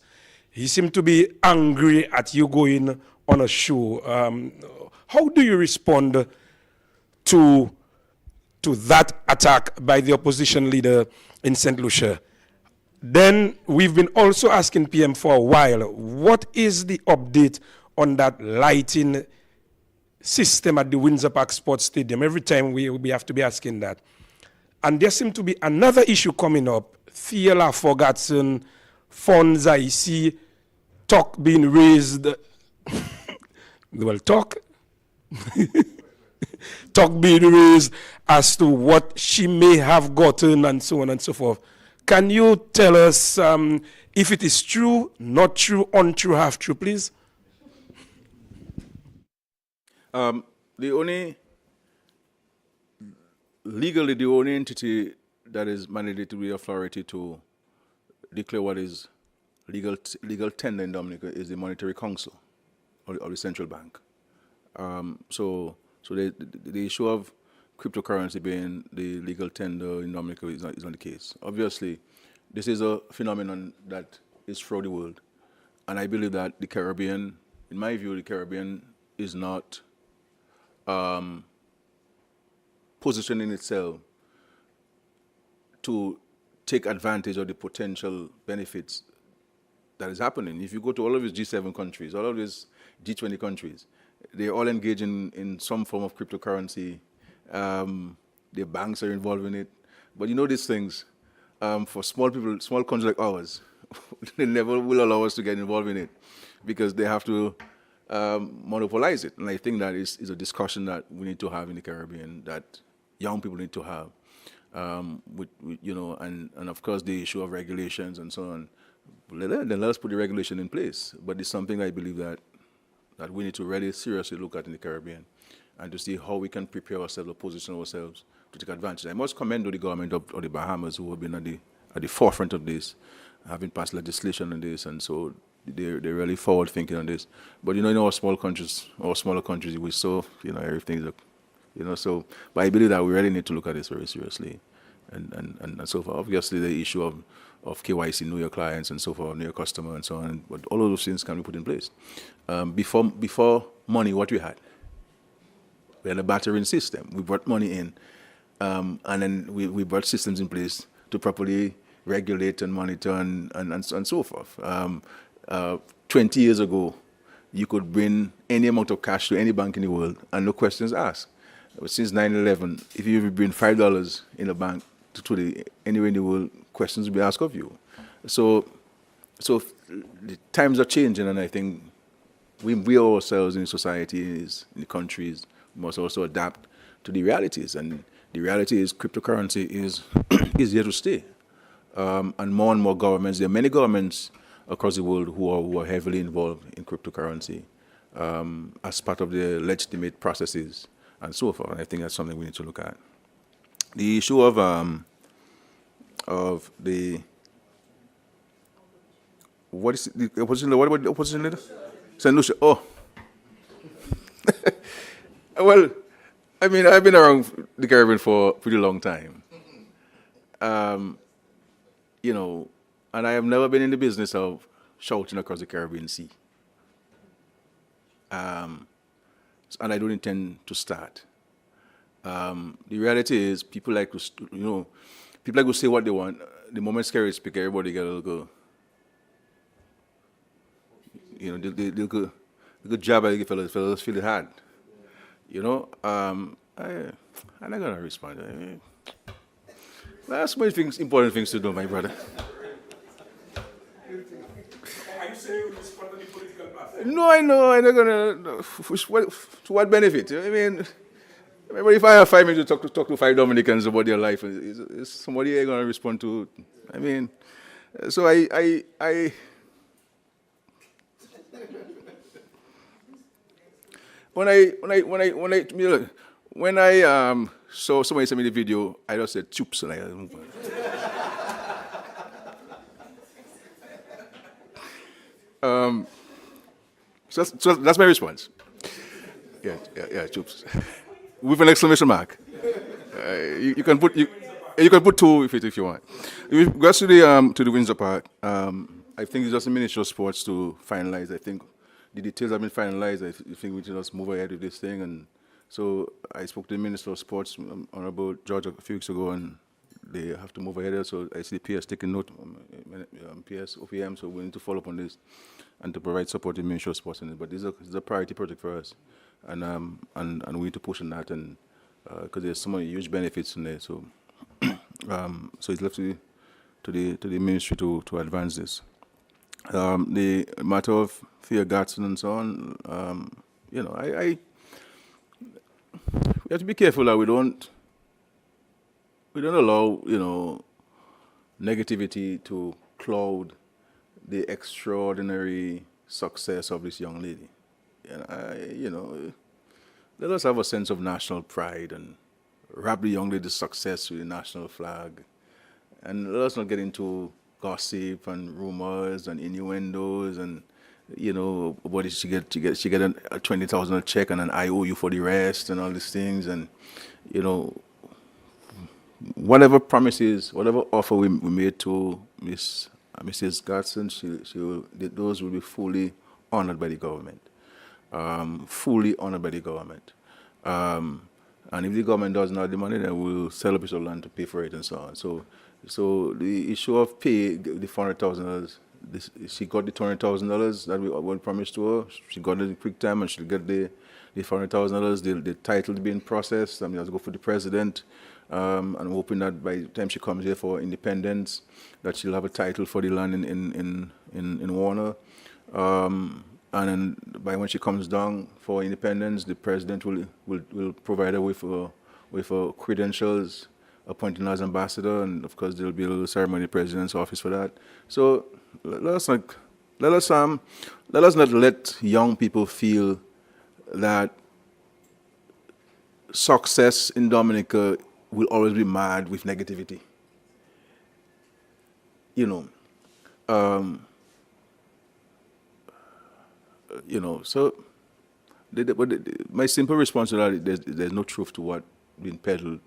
Speaker 3: He seemed to be angry at you going on a show. How do you respond to that attack by the opposition leader in St. Lucia? Then we've been also asking PM for a while, what is the update on that lighting system at the Windsor Park Sports Stadium? Every time we have to be asking that. And there seems to be another issue coming up. Theala forgotten funds, I see talk being raised. Well, talk being raised as to what she may have gotten and so on and so forth. Can you tell us if it is true, not true, untrue, half true, please?
Speaker 2: Legally, the only entity that is mandated to be authority to declare what is legal tender in Dominica is the Monetary Council or the central bank. So the issue of cryptocurrency being the legal tender in Dominica is not the case. Obviously, this is a phenomenon that is throughout the world. And I believe that the Caribbean, in my view, the Caribbean is not positioning itself to take advantage of the potential benefits that is happening. If you go to all of these G7 countries, all of these G20 countries, they all engage in some form of cryptocurrency. Their banks are involved in it. But you know these things, for small people, small countries like ours, they never will allow us to get involved in it because they have to monopolize it. And I think that is a discussion that we need to have in the Caribbean, that young people need to have, and of course the issue of regulations and so on. Then let us put the regulation in place. But it's something I believe that we need to really seriously look at in the Caribbean and to see how we can prepare ourselves or position ourselves to take advantage. I must commend the government of the Bahamas, who have been at the forefront of this, having passed legislation on this, and so they're really forward thinking on this. But in our small countries, or smaller countries, we saw everything's so. But I believe that we really need to look at this very seriously, and so forth. Obviously, the issue of KYC, know your clients, and so forth, know your customer, and so on. But all of those things can be put in place. Before money, what we had a battering system. We brought money in, and then we brought systems in place to properly regulate and monitor and so forth. 20 years ago, you could bring any amount of cash to any bank in the world and no questions asked. Since 9/11, if you bring $5 in a bank anywhere in the world, questions will be asked of you. So the times are changing, and I think we ourselves in societies, in the countries, must also adapt to the realities. And the reality is cryptocurrency is here to stay. And more governments, there are many governments across the world who are heavily involved in cryptocurrency as part of their legitimate processes and so forth. And I think that's something we need to look at. The issue of the what is the opposition? What about the opposition leader? St. Lucia. Oh, well, I mean, I've been around the Caribbean for a pretty long time. you know, and I have never been in the business of shouting across the Caribbean Sea. And I don't intend to start. The reality is, people like to, people like to say what they want. The moment Skerrit speak, everybody get a little, they'll go jab at the fellas feel it hard. I'm not gonna respond. I mean, that's many things, important things to do, my brother.
Speaker 3: Are you saying you respond to the political platform?
Speaker 2: No, I know. I'm not gonna. To what benefit? I mean, if I have 5 minutes to talk to 5 Dominicans about their life, is somebody ain't gonna respond to? I mean, so I when I saw somebody send me the video, I just said "choops" and I moved on. So that's my response. Yeah, choops, with an exclamation mark. You can put 2 if you want. With regards to the Windsor Park, I think it's just the Ministry of Sports to finalize. I think the details have been finalized. I think we should just move ahead with this thing. And so I spoke to the Minister of Sports, Honorable George, a few weeks ago, and they have to move ahead. So I see PS taking note, PS, OPM, so we need to follow up on this and to provide support to the Ministry of Sports in it. But this is a priority project for us, and we need to push on that, and because there's so many huge benefits in there. So so it's left to the ministry to advance this. The matter of fear Gatson and so on, we have to be careful that we don't allow negativity to cloud the extraordinary success of this young lady. Let us have a sense of national pride and wrap the young lady's success with the national flag, and let us not get into gossip and rumors and innuendos and what did she get a $20,000 check and an IOU for the rest and all these things, and whatever promises, whatever offer we made to Mrs. Gatson, those will be fully honored by the government. Fully honored by the government. And if the government doesn't have the money, then we'll sell a piece of land to pay for it and so on. So the issue of pay, the $400,000, she got the $200,000 that we promised to her. She got it in quick time, and she'll get the $400,000. The title being processed. I mean, I'll go for the president. And I'm hoping that by the time she comes here for independence, that she'll have a title for the land in Warner. And then by when she comes down for independence, the president will provide her with credentials, appointing her as ambassador, and of course there'll be a little ceremony in the president's office for that. So let us not let young people feel that success in Dominica will always be marred with negativity. So my simple response to that is there's no truth to what being peddled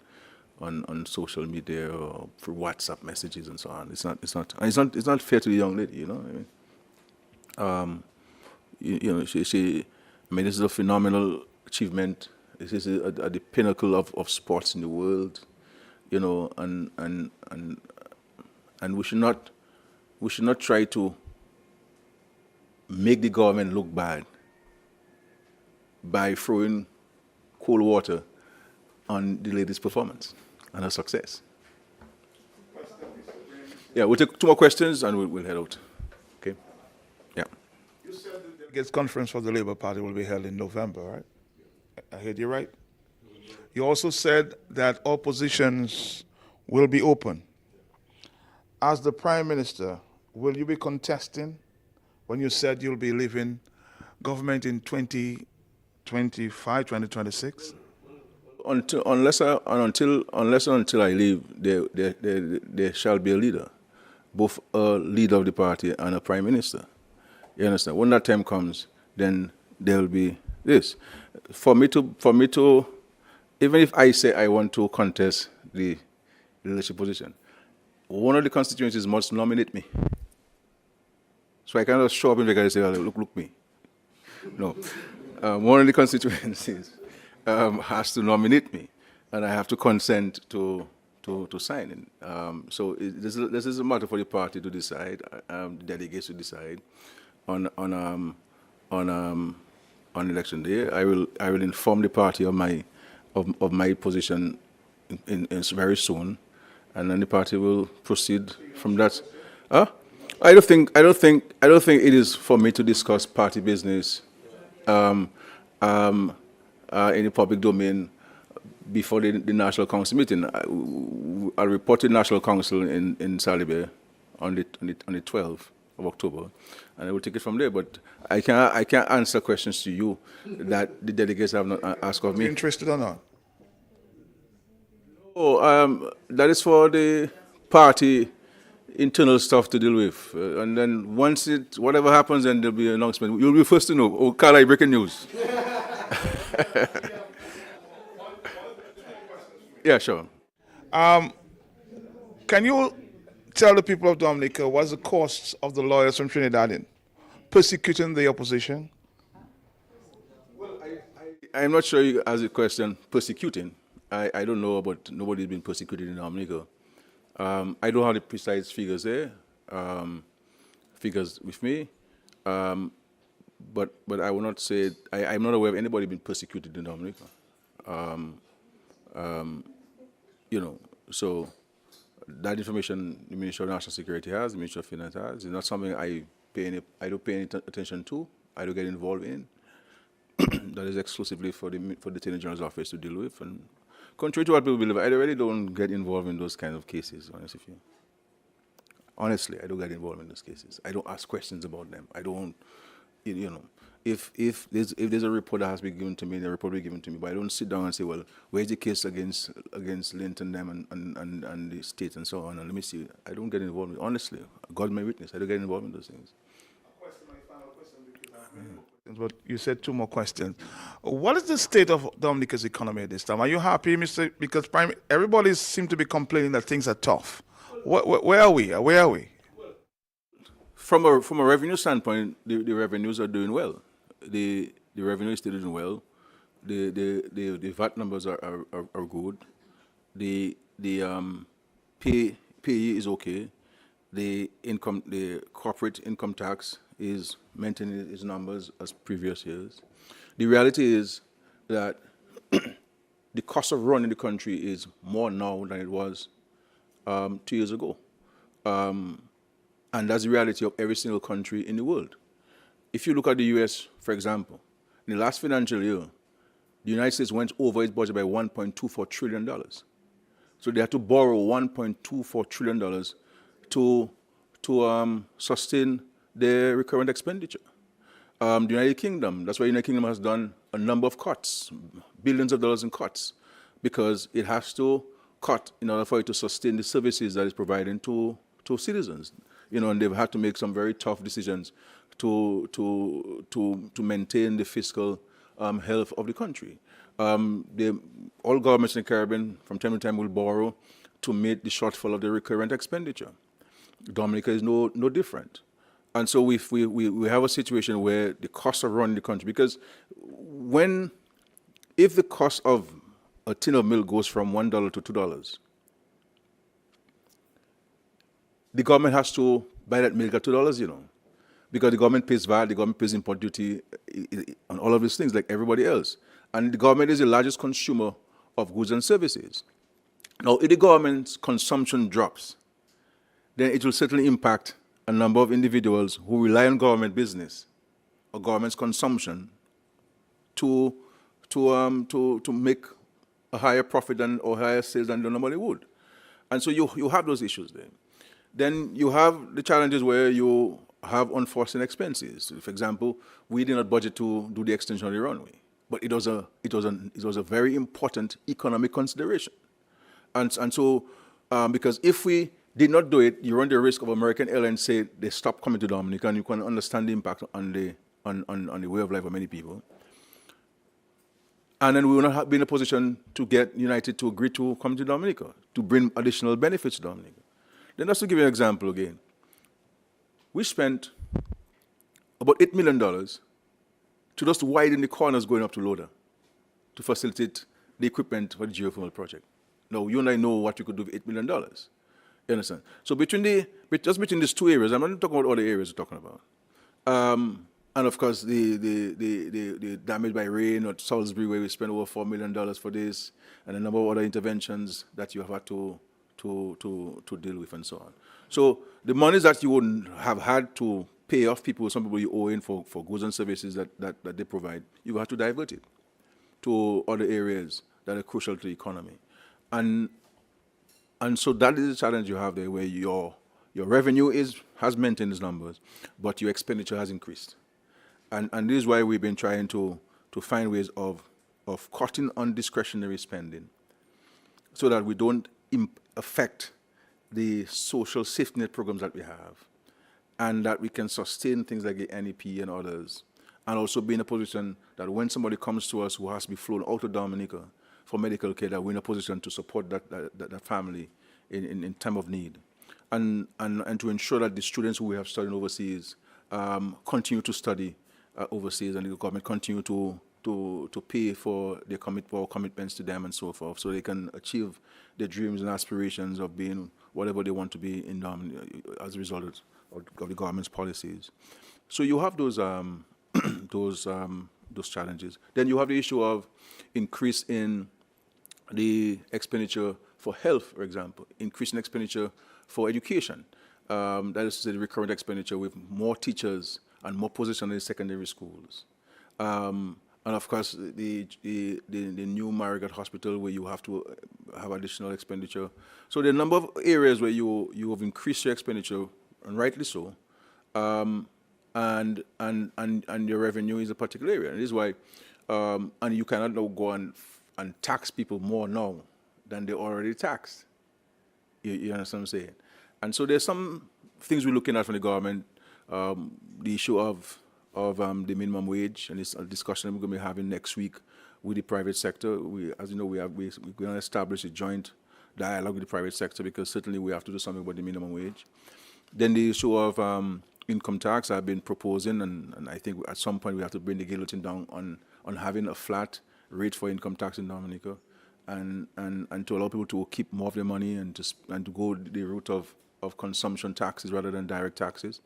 Speaker 2: on social media or through WhatsApp messages and so on. It's not fair to the young lady. This is a phenomenal achievement. This is at the pinnacle of sports in the world, and we should not try to make the government look bad by throwing cold water on the lady's performance and her success. Yeah, we'll take 2 more questions and we'll head out. Okay? Yeah.
Speaker 4: You said the delegates conference for the Labour Party will be held in November, right? I heard you right? You also said that all positions will be open. As the Prime Minister, will you be contesting when you said you'll be leaving government in 2025, 2026?
Speaker 2: Unless until I leave, there shall be a leader, both a leader of the party and a prime minister. You understand? When that time comes, then there will be this. For me to, even if I say I want to contest the leadership position, one of the constituencies must nominate me. So I cannot show up in Vegas and say, look me. No. One of the constituencies has to nominate me, and I have to consent to sign it. So this is a matter for the party to decide, the delegates to decide on election day. I will inform the party of my position in very soon, and then the party will proceed from that. I don't think it is for me to discuss party business in the public domain before the National Council meeting. I'll report to the National Council in Saliba on the 12th of October, and I will take it from there. But I can't answer questions to you that the delegates have not asked of me.
Speaker 4: You interested or not?
Speaker 2: Oh, that is for the party internal stuff to deal with, and then once whatever happens, then there'll be an announcement. You'll be first to know. Oh, Carla, breaking news. Yeah, sure.
Speaker 4: Can you tell the people of Dominica what's the cost of the lawyers from Trinidad in persecuting the opposition?
Speaker 2: I'm not sure you asked the question, persecuting. I don't know about nobody's been persecuted in Dominica. I don't have the precise figures there, figures with me, but I will not say, I'm not aware of anybody being persecuted in Dominica. So that information the Minister of National Security has, the Minister of Finance has, is not something I don't pay any attention to, I don't get involved in. That is exclusively for the Attorney General's office to deal with. And contrary to what people believe, I really don't get involved in those kind of cases, honestly, I don't get involved in those cases. I don't ask questions about them. I don't, if there's a report that has been given to me, the report will be given to me, but I don't sit down and say, well, where's the case against Linton, them, and the state and so on, and let me see. I don't get involved with, honestly, God my witness, I don't get involved in those things.
Speaker 4: But you said two more questions. What is the state of Dominica's economy at this time? Are you happy, Mr.? Because everybody seems to be complaining that things are tough. Where are we? Where are we?
Speaker 2: From a revenue standpoint, the revenues are doing well. The revenue is still doing well. The VAT numbers are good. The PE is okay. The corporate income tax is maintaining its numbers as previous years. The reality is that the cost of running the country is more now than it was 2 years ago. And that's the reality of every single country in the world. If you look at the US, for example, in the last financial year, the United States went over its budget by $1.24 trillion. So they had to borrow $1.24 trillion to sustain their recurrent expenditure. The United Kingdom, that's why the United Kingdom has done a number of cuts, billions of dollars in cuts, because it has to cut in order for it to sustain the services that it's providing to citizens. And they've had to make some very tough decisions to maintain the fiscal health of the country. All governments in the Caribbean from time to time will borrow to meet the shortfall of the recurrent expenditure. Dominica is no different. And so we have a situation where the cost of running the country, because if the cost of a tin of milk goes from $1 to $2, the government has to buy that milk at $2, because the government pays VAT, the government pays import duty on all of these things like everybody else. And the government is the largest consumer of goods and services. Now, if the government's consumption drops, then it will certainly impact a number of individuals who rely on government business or government's consumption to make a higher profit or higher sales than they normally would. And so you have those issues there. Then you have the challenges where you have unforeseen expenses. For example, we did not budget to do the extension of the runway, but it was a very important economic consideration. And so because if we did not do it, you run the risk of American Airlines say they stop coming to Dominica, and you can understand the impact on the way of life of many people. And then we will not be in a position to get United to agree to come to Dominica, to bring additional benefits to Dominica. Then just to give you an example again, we spent about $8 million to just widen the corners going up to Loda to facilitate the equipment for the geothermal project. Now, you and I know what you could do with $8 million. You understand? So just between these two areas, I'm not talking about all the areas we're talking about. And of course, the damage by rain at Salisbury, where we spent over $4 million for this, and a number of other interventions that you have had to deal with and so on. So the monies that you wouldn't have had to pay off people, some people you owe in for goods and services that they provide, you have to divert it to other areas that are crucial to the economy. And so that is the challenge you have there, where your revenue has maintained its numbers, but your expenditure has increased. And this is why we've been trying to find ways of cutting on discretionary spending so that we don't affect the social safety net programs that we have, and that we can sustain things like the NEP and others, and also be in a position that when somebody comes to us who has to be flown out of Dominica for medical care, that we're in a position to support that family in time of need, and to ensure that the students who we have studying overseas continue to study overseas, and the government continue to pay for their commitments to them and so forth, so they can achieve their dreams and aspirations of being whatever they want to be in as a result of the government's policies. So you have those challenges. Then you have the issue of increase in the expenditure for health, for example, increase in expenditure for education. That is to say, the recurrent expenditure with more teachers and more positions in secondary schools. And of course, the new Marigat Hospital, where you have to have additional expenditure. So there are a number of areas where you have increased your expenditure, and rightly so, and your revenue is a particular area. And this is why, and you cannot now go and tax people more now than they already taxed. You understand what I'm saying? And so there's some things we're looking at from the government. The issue of the minimum wage, and it's a discussion we're going to be having next week with the private sector. As you know, we're going to establish a joint dialogue with the private sector, because certainly we have to do something about the minimum wage. Then the issue of income tax, I've been proposing, and I think at some point we have to bring the guillotine down on having a flat rate for income tax in Dominica, and to allow people to keep more of their money and to go the route of consumption taxes rather than direct taxes,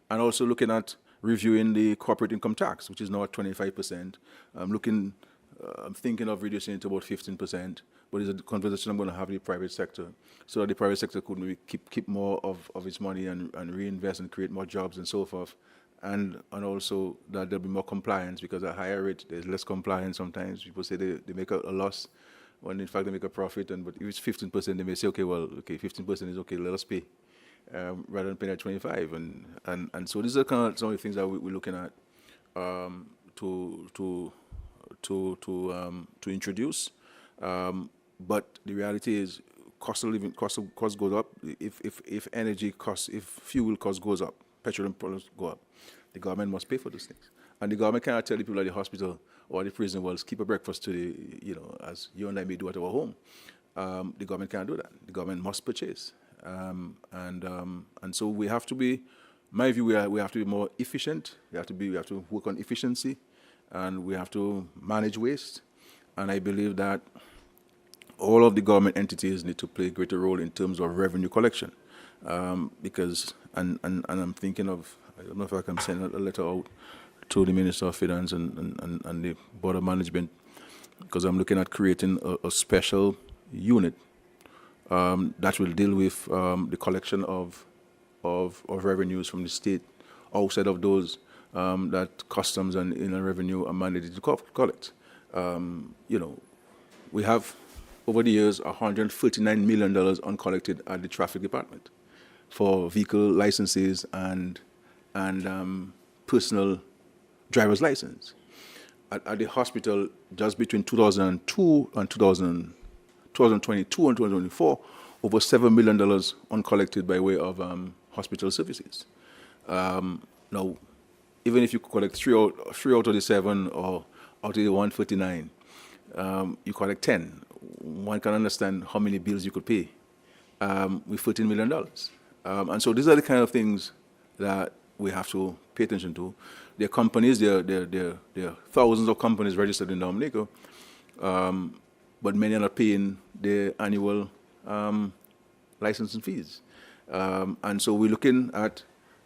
Speaker 2: and also looking at reviewing the corporate income tax, which is now at 25%. I'm thinking of reducing it to about 15%, but it's a conversation I'm going to have with the private sector, so that the private sector could maybe keep more of its money and reinvest and create more jobs and so forth, and also that there'll be more compliance, because at a higher rate, there's less compliance sometimes. People say they make a loss, when in fact they make a profit, but if it's 15%, they may say, okay, 15% is okay, let us pay. Rather than paying at 25, and so these are kind of some of the things that we're looking at to introduce. But the reality is, cost goes up. If energy costs, if fuel cost goes up, petrol and products go up, the government must pay for those things. And the government cannot tell the people at the hospital or the prison, well, keep a breakfast today, as you and I may do at our home. The government can't do that. The government must purchase. And so we have to be, my view, we have to be more efficient. We have to work on efficiency, and we have to manage waste. And I believe that all of the government entities need to play a greater role in terms of revenue collection, because I'm thinking of, I don't know if I can send a letter out to the Minister of Finance and the Board of Management, because I'm looking at creating a special unit that will deal with the collection of revenues from the state outside of those that customs and inland revenue are mandated to collect. We have over the years $139 million uncollected at the traffic department for vehicle licenses and personal driver's license. At the hospital, just between 2002 and 2022 and 2024, over $7 million uncollected by way of hospital services. Now, even if you collect three out of the 7 or out of the 149, you collect 10. One can understand how many bills you could pay with $13 million. And so these are the kind of things that we have to pay attention to. There are companies, there are thousands of companies registered in Dominica, but many are not paying their annual licensing fees. And so we're looking at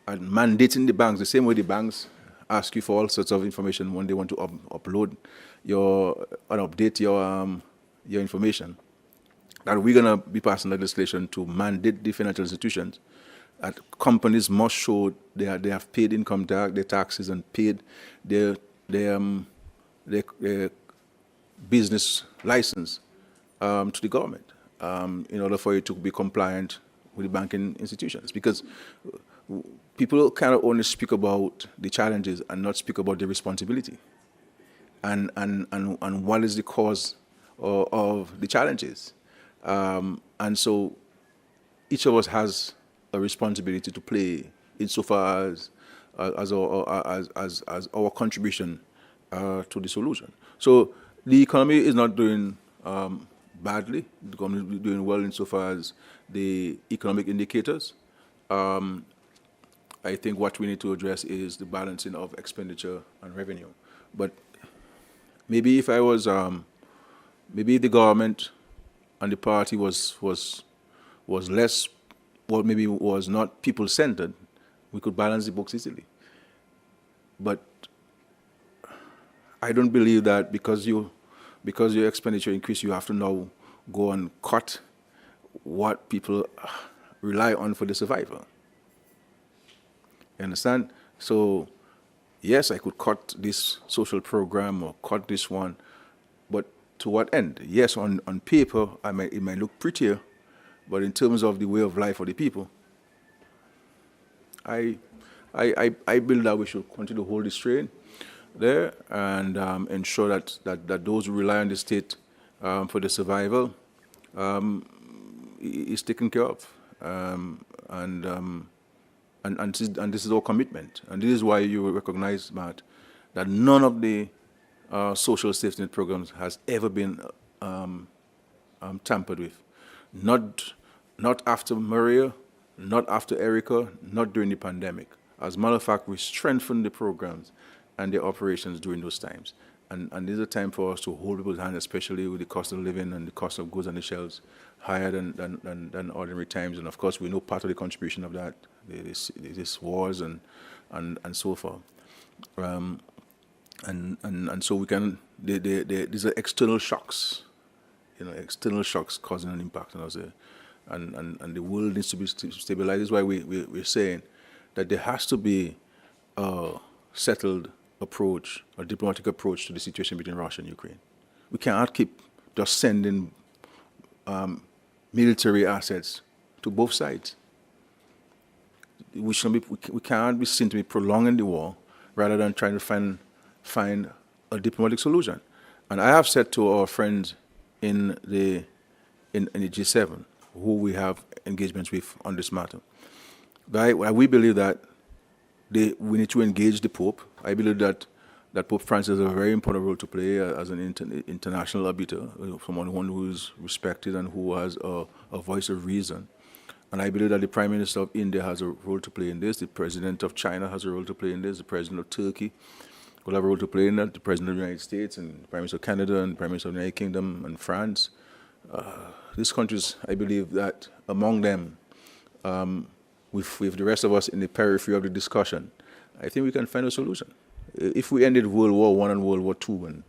Speaker 2: mandating the banks, the same way the banks ask you for all sorts of information when they want to upload and update your information. That we're going to be passing legislation to mandate the financial institutions that companies must show they have paid income tax, their taxes, and paid their business license to the government in order for it to be compliant with the banking institutions. Because people kind of only speak about the challenges and not speak about the responsibility and what is the cause of the challenges. And so each of us has a responsibility to play insofar as our contribution to the solution. So the economy is not doing badly. The economy is doing well insofar as the economic indicators. I think what we need to address is the balancing of expenditure and revenue. But maybe if I was, maybe the government and the party was less, well, maybe was not people-centered, we could balance the books easily. But I don't believe that because your expenditure increase, you have to now go and cut what people rely on for the survival. You understand? So, yes, I could cut this social program or cut this one, but to what end? Yes, on paper, it might look prettier, but in terms of the way of life for the people, I believe that we should continue to hold the strain there and ensure that those who rely on the state for the survival is taken care of. And this is our commitment. And this is why you will recognize, Matt, that none of the social safety net programs has ever been tampered with. Not after Maria, not after Erica, not during the pandemic. As a matter of fact, we strengthened the programs and their operations during those times. And this is a time for us to hold people's hand, especially with the cost of living and the cost of goods on the shelves higher than ordinary times. And of course, we know part of the contribution of that, this wars and so forth. And so we can, these are external shocks, external shocks causing an impact on us. And the world needs to be stabilized. This is why we're saying that there has to be a settled approach, a diplomatic approach to the situation between Russia and Ukraine. We cannot keep just sending military assets to both sides. We cannot be seen to be prolonging the war rather than trying to find a diplomatic solution. And I have said to our friends in the G7, who we have engagements with on this matter, that we believe that we need to engage the Pope. I believe that Pope Francis has a very important role to play as an international arbiter, someone who is respected and who has a voice of reason. And I believe that the Prime Minister of India has a role to play in this. The President of China has a role to play in this. The President of Turkey will have a role to play in that. The President of the United States and the Prime Minister of Canada and the Prime Minister of the United Kingdom and France. These countries, I believe that among them, with the rest of us in the periphery of the discussion, I think we can find a solution. If we ended World War I and World War II,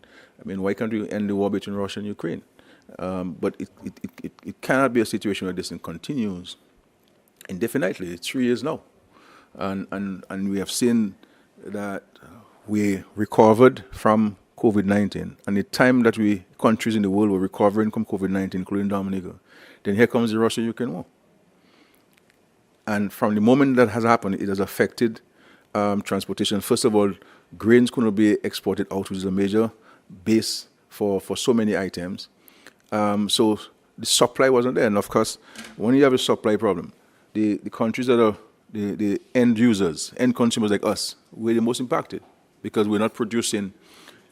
Speaker 2: why can't we end the war between Russia and Ukraine? But it cannot be a situation where this thing continues indefinitely. It's 3 years now. And we have seen that we recovered from COVID-19. And the time that countries in the world were recovering from COVID-19, including Dominica, then here comes the Russia-Ukraine war. And from the moment that has happened, it has affected transportation. First of all, grains couldn't be exported out, which is a major base for so many items. So the supply wasn't there. And of course, when you have a supply problem, the countries that are the end users, end consumers like us, we're the most impacted because we're not producing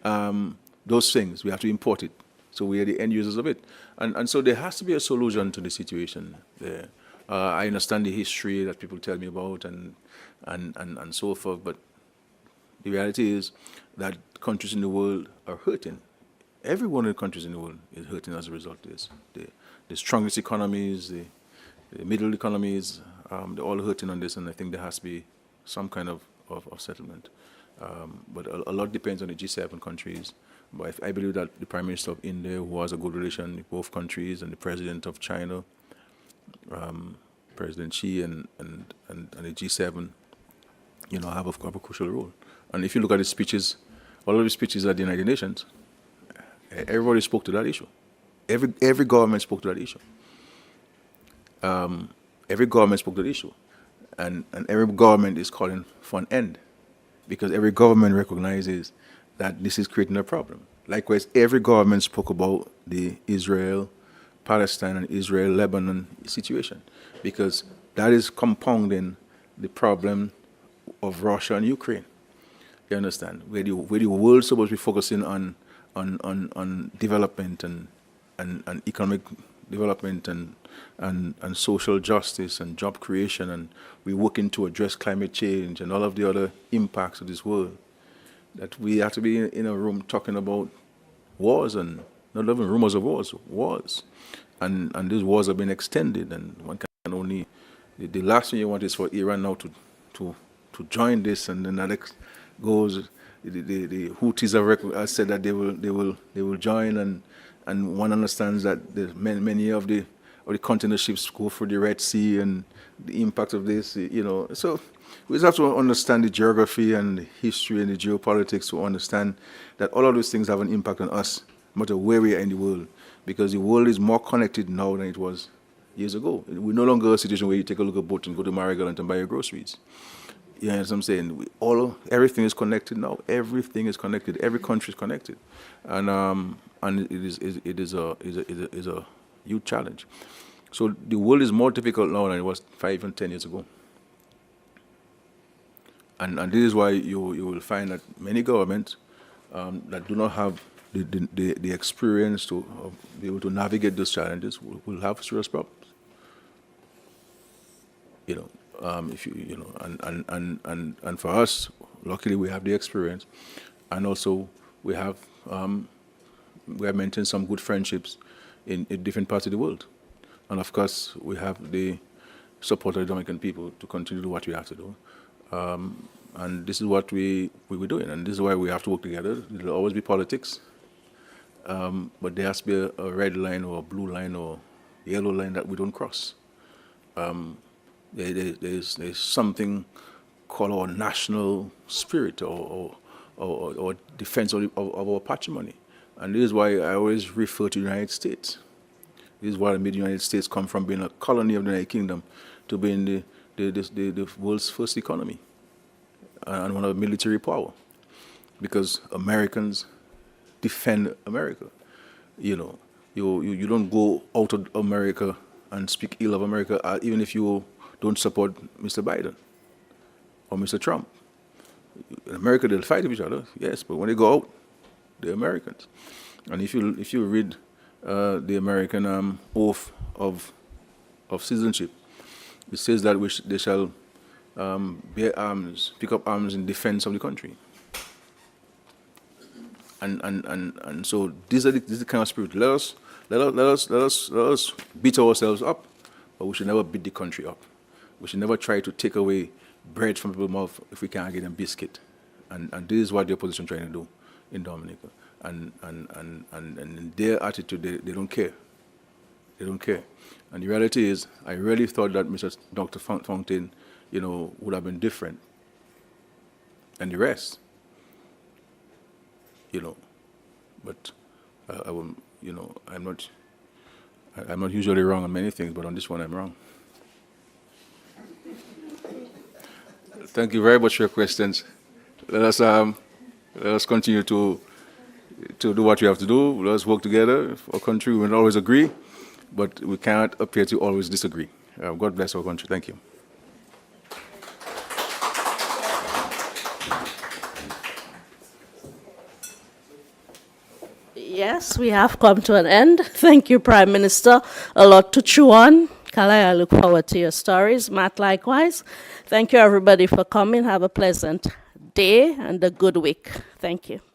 Speaker 2: those things. We have to import it. So we are the end users of it. And so there has to be a solution to the situation there. I understand the history that people tell me about and so forth, but the reality is that countries in the world are hurting. Every one of the countries in the world is hurting as a result of this. The strongest economies, the middle economies, they're all hurting on this, and I think there has to be some kind of settlement. But a lot depends on the G7 countries. But I believe that the Prime Minister of India, who has a good relation with both countries, and the President of China, President Xi, and the G7, have a crucial role. And if you look at the speeches, all of the speeches at the United Nations, everybody spoke to that issue. Every government spoke to that issue. Every government spoke to the issue. And every government is calling for an end, because every government recognizes that this is creating a problem. Likewise, every government spoke about the Israel-Palestine and Israel-Lebanon situation, because that is compounding the problem of Russia and Ukraine. You understand? Where the world is supposed to be focusing on development and economic development and social justice and job creation, and we're working to address climate change and all of the other impacts of this world, that we have to be in a room talking about wars, and not even rumors of wars. And these wars have been extended, and one can only, the last thing you want is for Iran now to join this, and then that goes, the Houthis have said that they will join, and one understands that many of the container ships go through the Red Sea, and the impact of this, So we just have to understand the geography and the history and the geopolitics to understand that all of those things have an impact on us, no matter where we are in the world, because the world is more connected now than it was years ago. We're no longer a situation where you take a look at a boat and go to Marigold and buy your groceries. You know what I'm saying? Everything is connected now. Everything is connected. Every country is connected, and it is a huge challenge. So the world is more difficult now than it was 5 and 10 years ago. And this is why you will find that many governments that do not have the experience to be able to navigate those challenges will have serious problems. And for us, luckily we have the experience, and also we have maintained some good friendships in different parts of the world, and of course we have the support of the Dominican people to continue to do what we have to do, and this is what we were doing, and this is why we have to work together. There will always be politics, but there has to be a red line or a blue line or yellow line that we don't cross. There's something called our national spirit or defense of our patrimony. And this is why I always refer to the United States. This is why I made the United States come from being a colony of the United Kingdom to being the world's first economy and one of the military power. Because Americans defend America. You don't go out of America and speak ill of America, even if you don't support Mr. Biden or Mr. Trump. In America, they'll fight with each other, yes, but when they go out, they're Americans. And if you read the American oath of citizenship, it says that they shall bear arms, pick up arms in defense of the country. And so this is the kind of spirit. Let us beat ourselves up, but we should never beat the country up. We should never try to take away bread from people's mouth if we can't get them biscuit. And this is what the opposition trying to do in Dominica. And in their attitude, they don't care. They don't care. And the reality is, I really thought that Dr. Fountain, would have been different than the rest. But I'm not usually wrong on many things, but on this one I'm wrong. Thank you very much for your questions. Let us continue to do what we have to do. Let us work together. Our country, we will not always agree, but we cannot appear to always disagree. God bless our country. Thank you.
Speaker 1: Yes, we have come to an end. Thank you, Prime Minister. A lot to chew on. Kalai, I look forward to your stories. Matt, likewise. Thank you, everybody, for coming. Have a pleasant day and a good week. Thank you.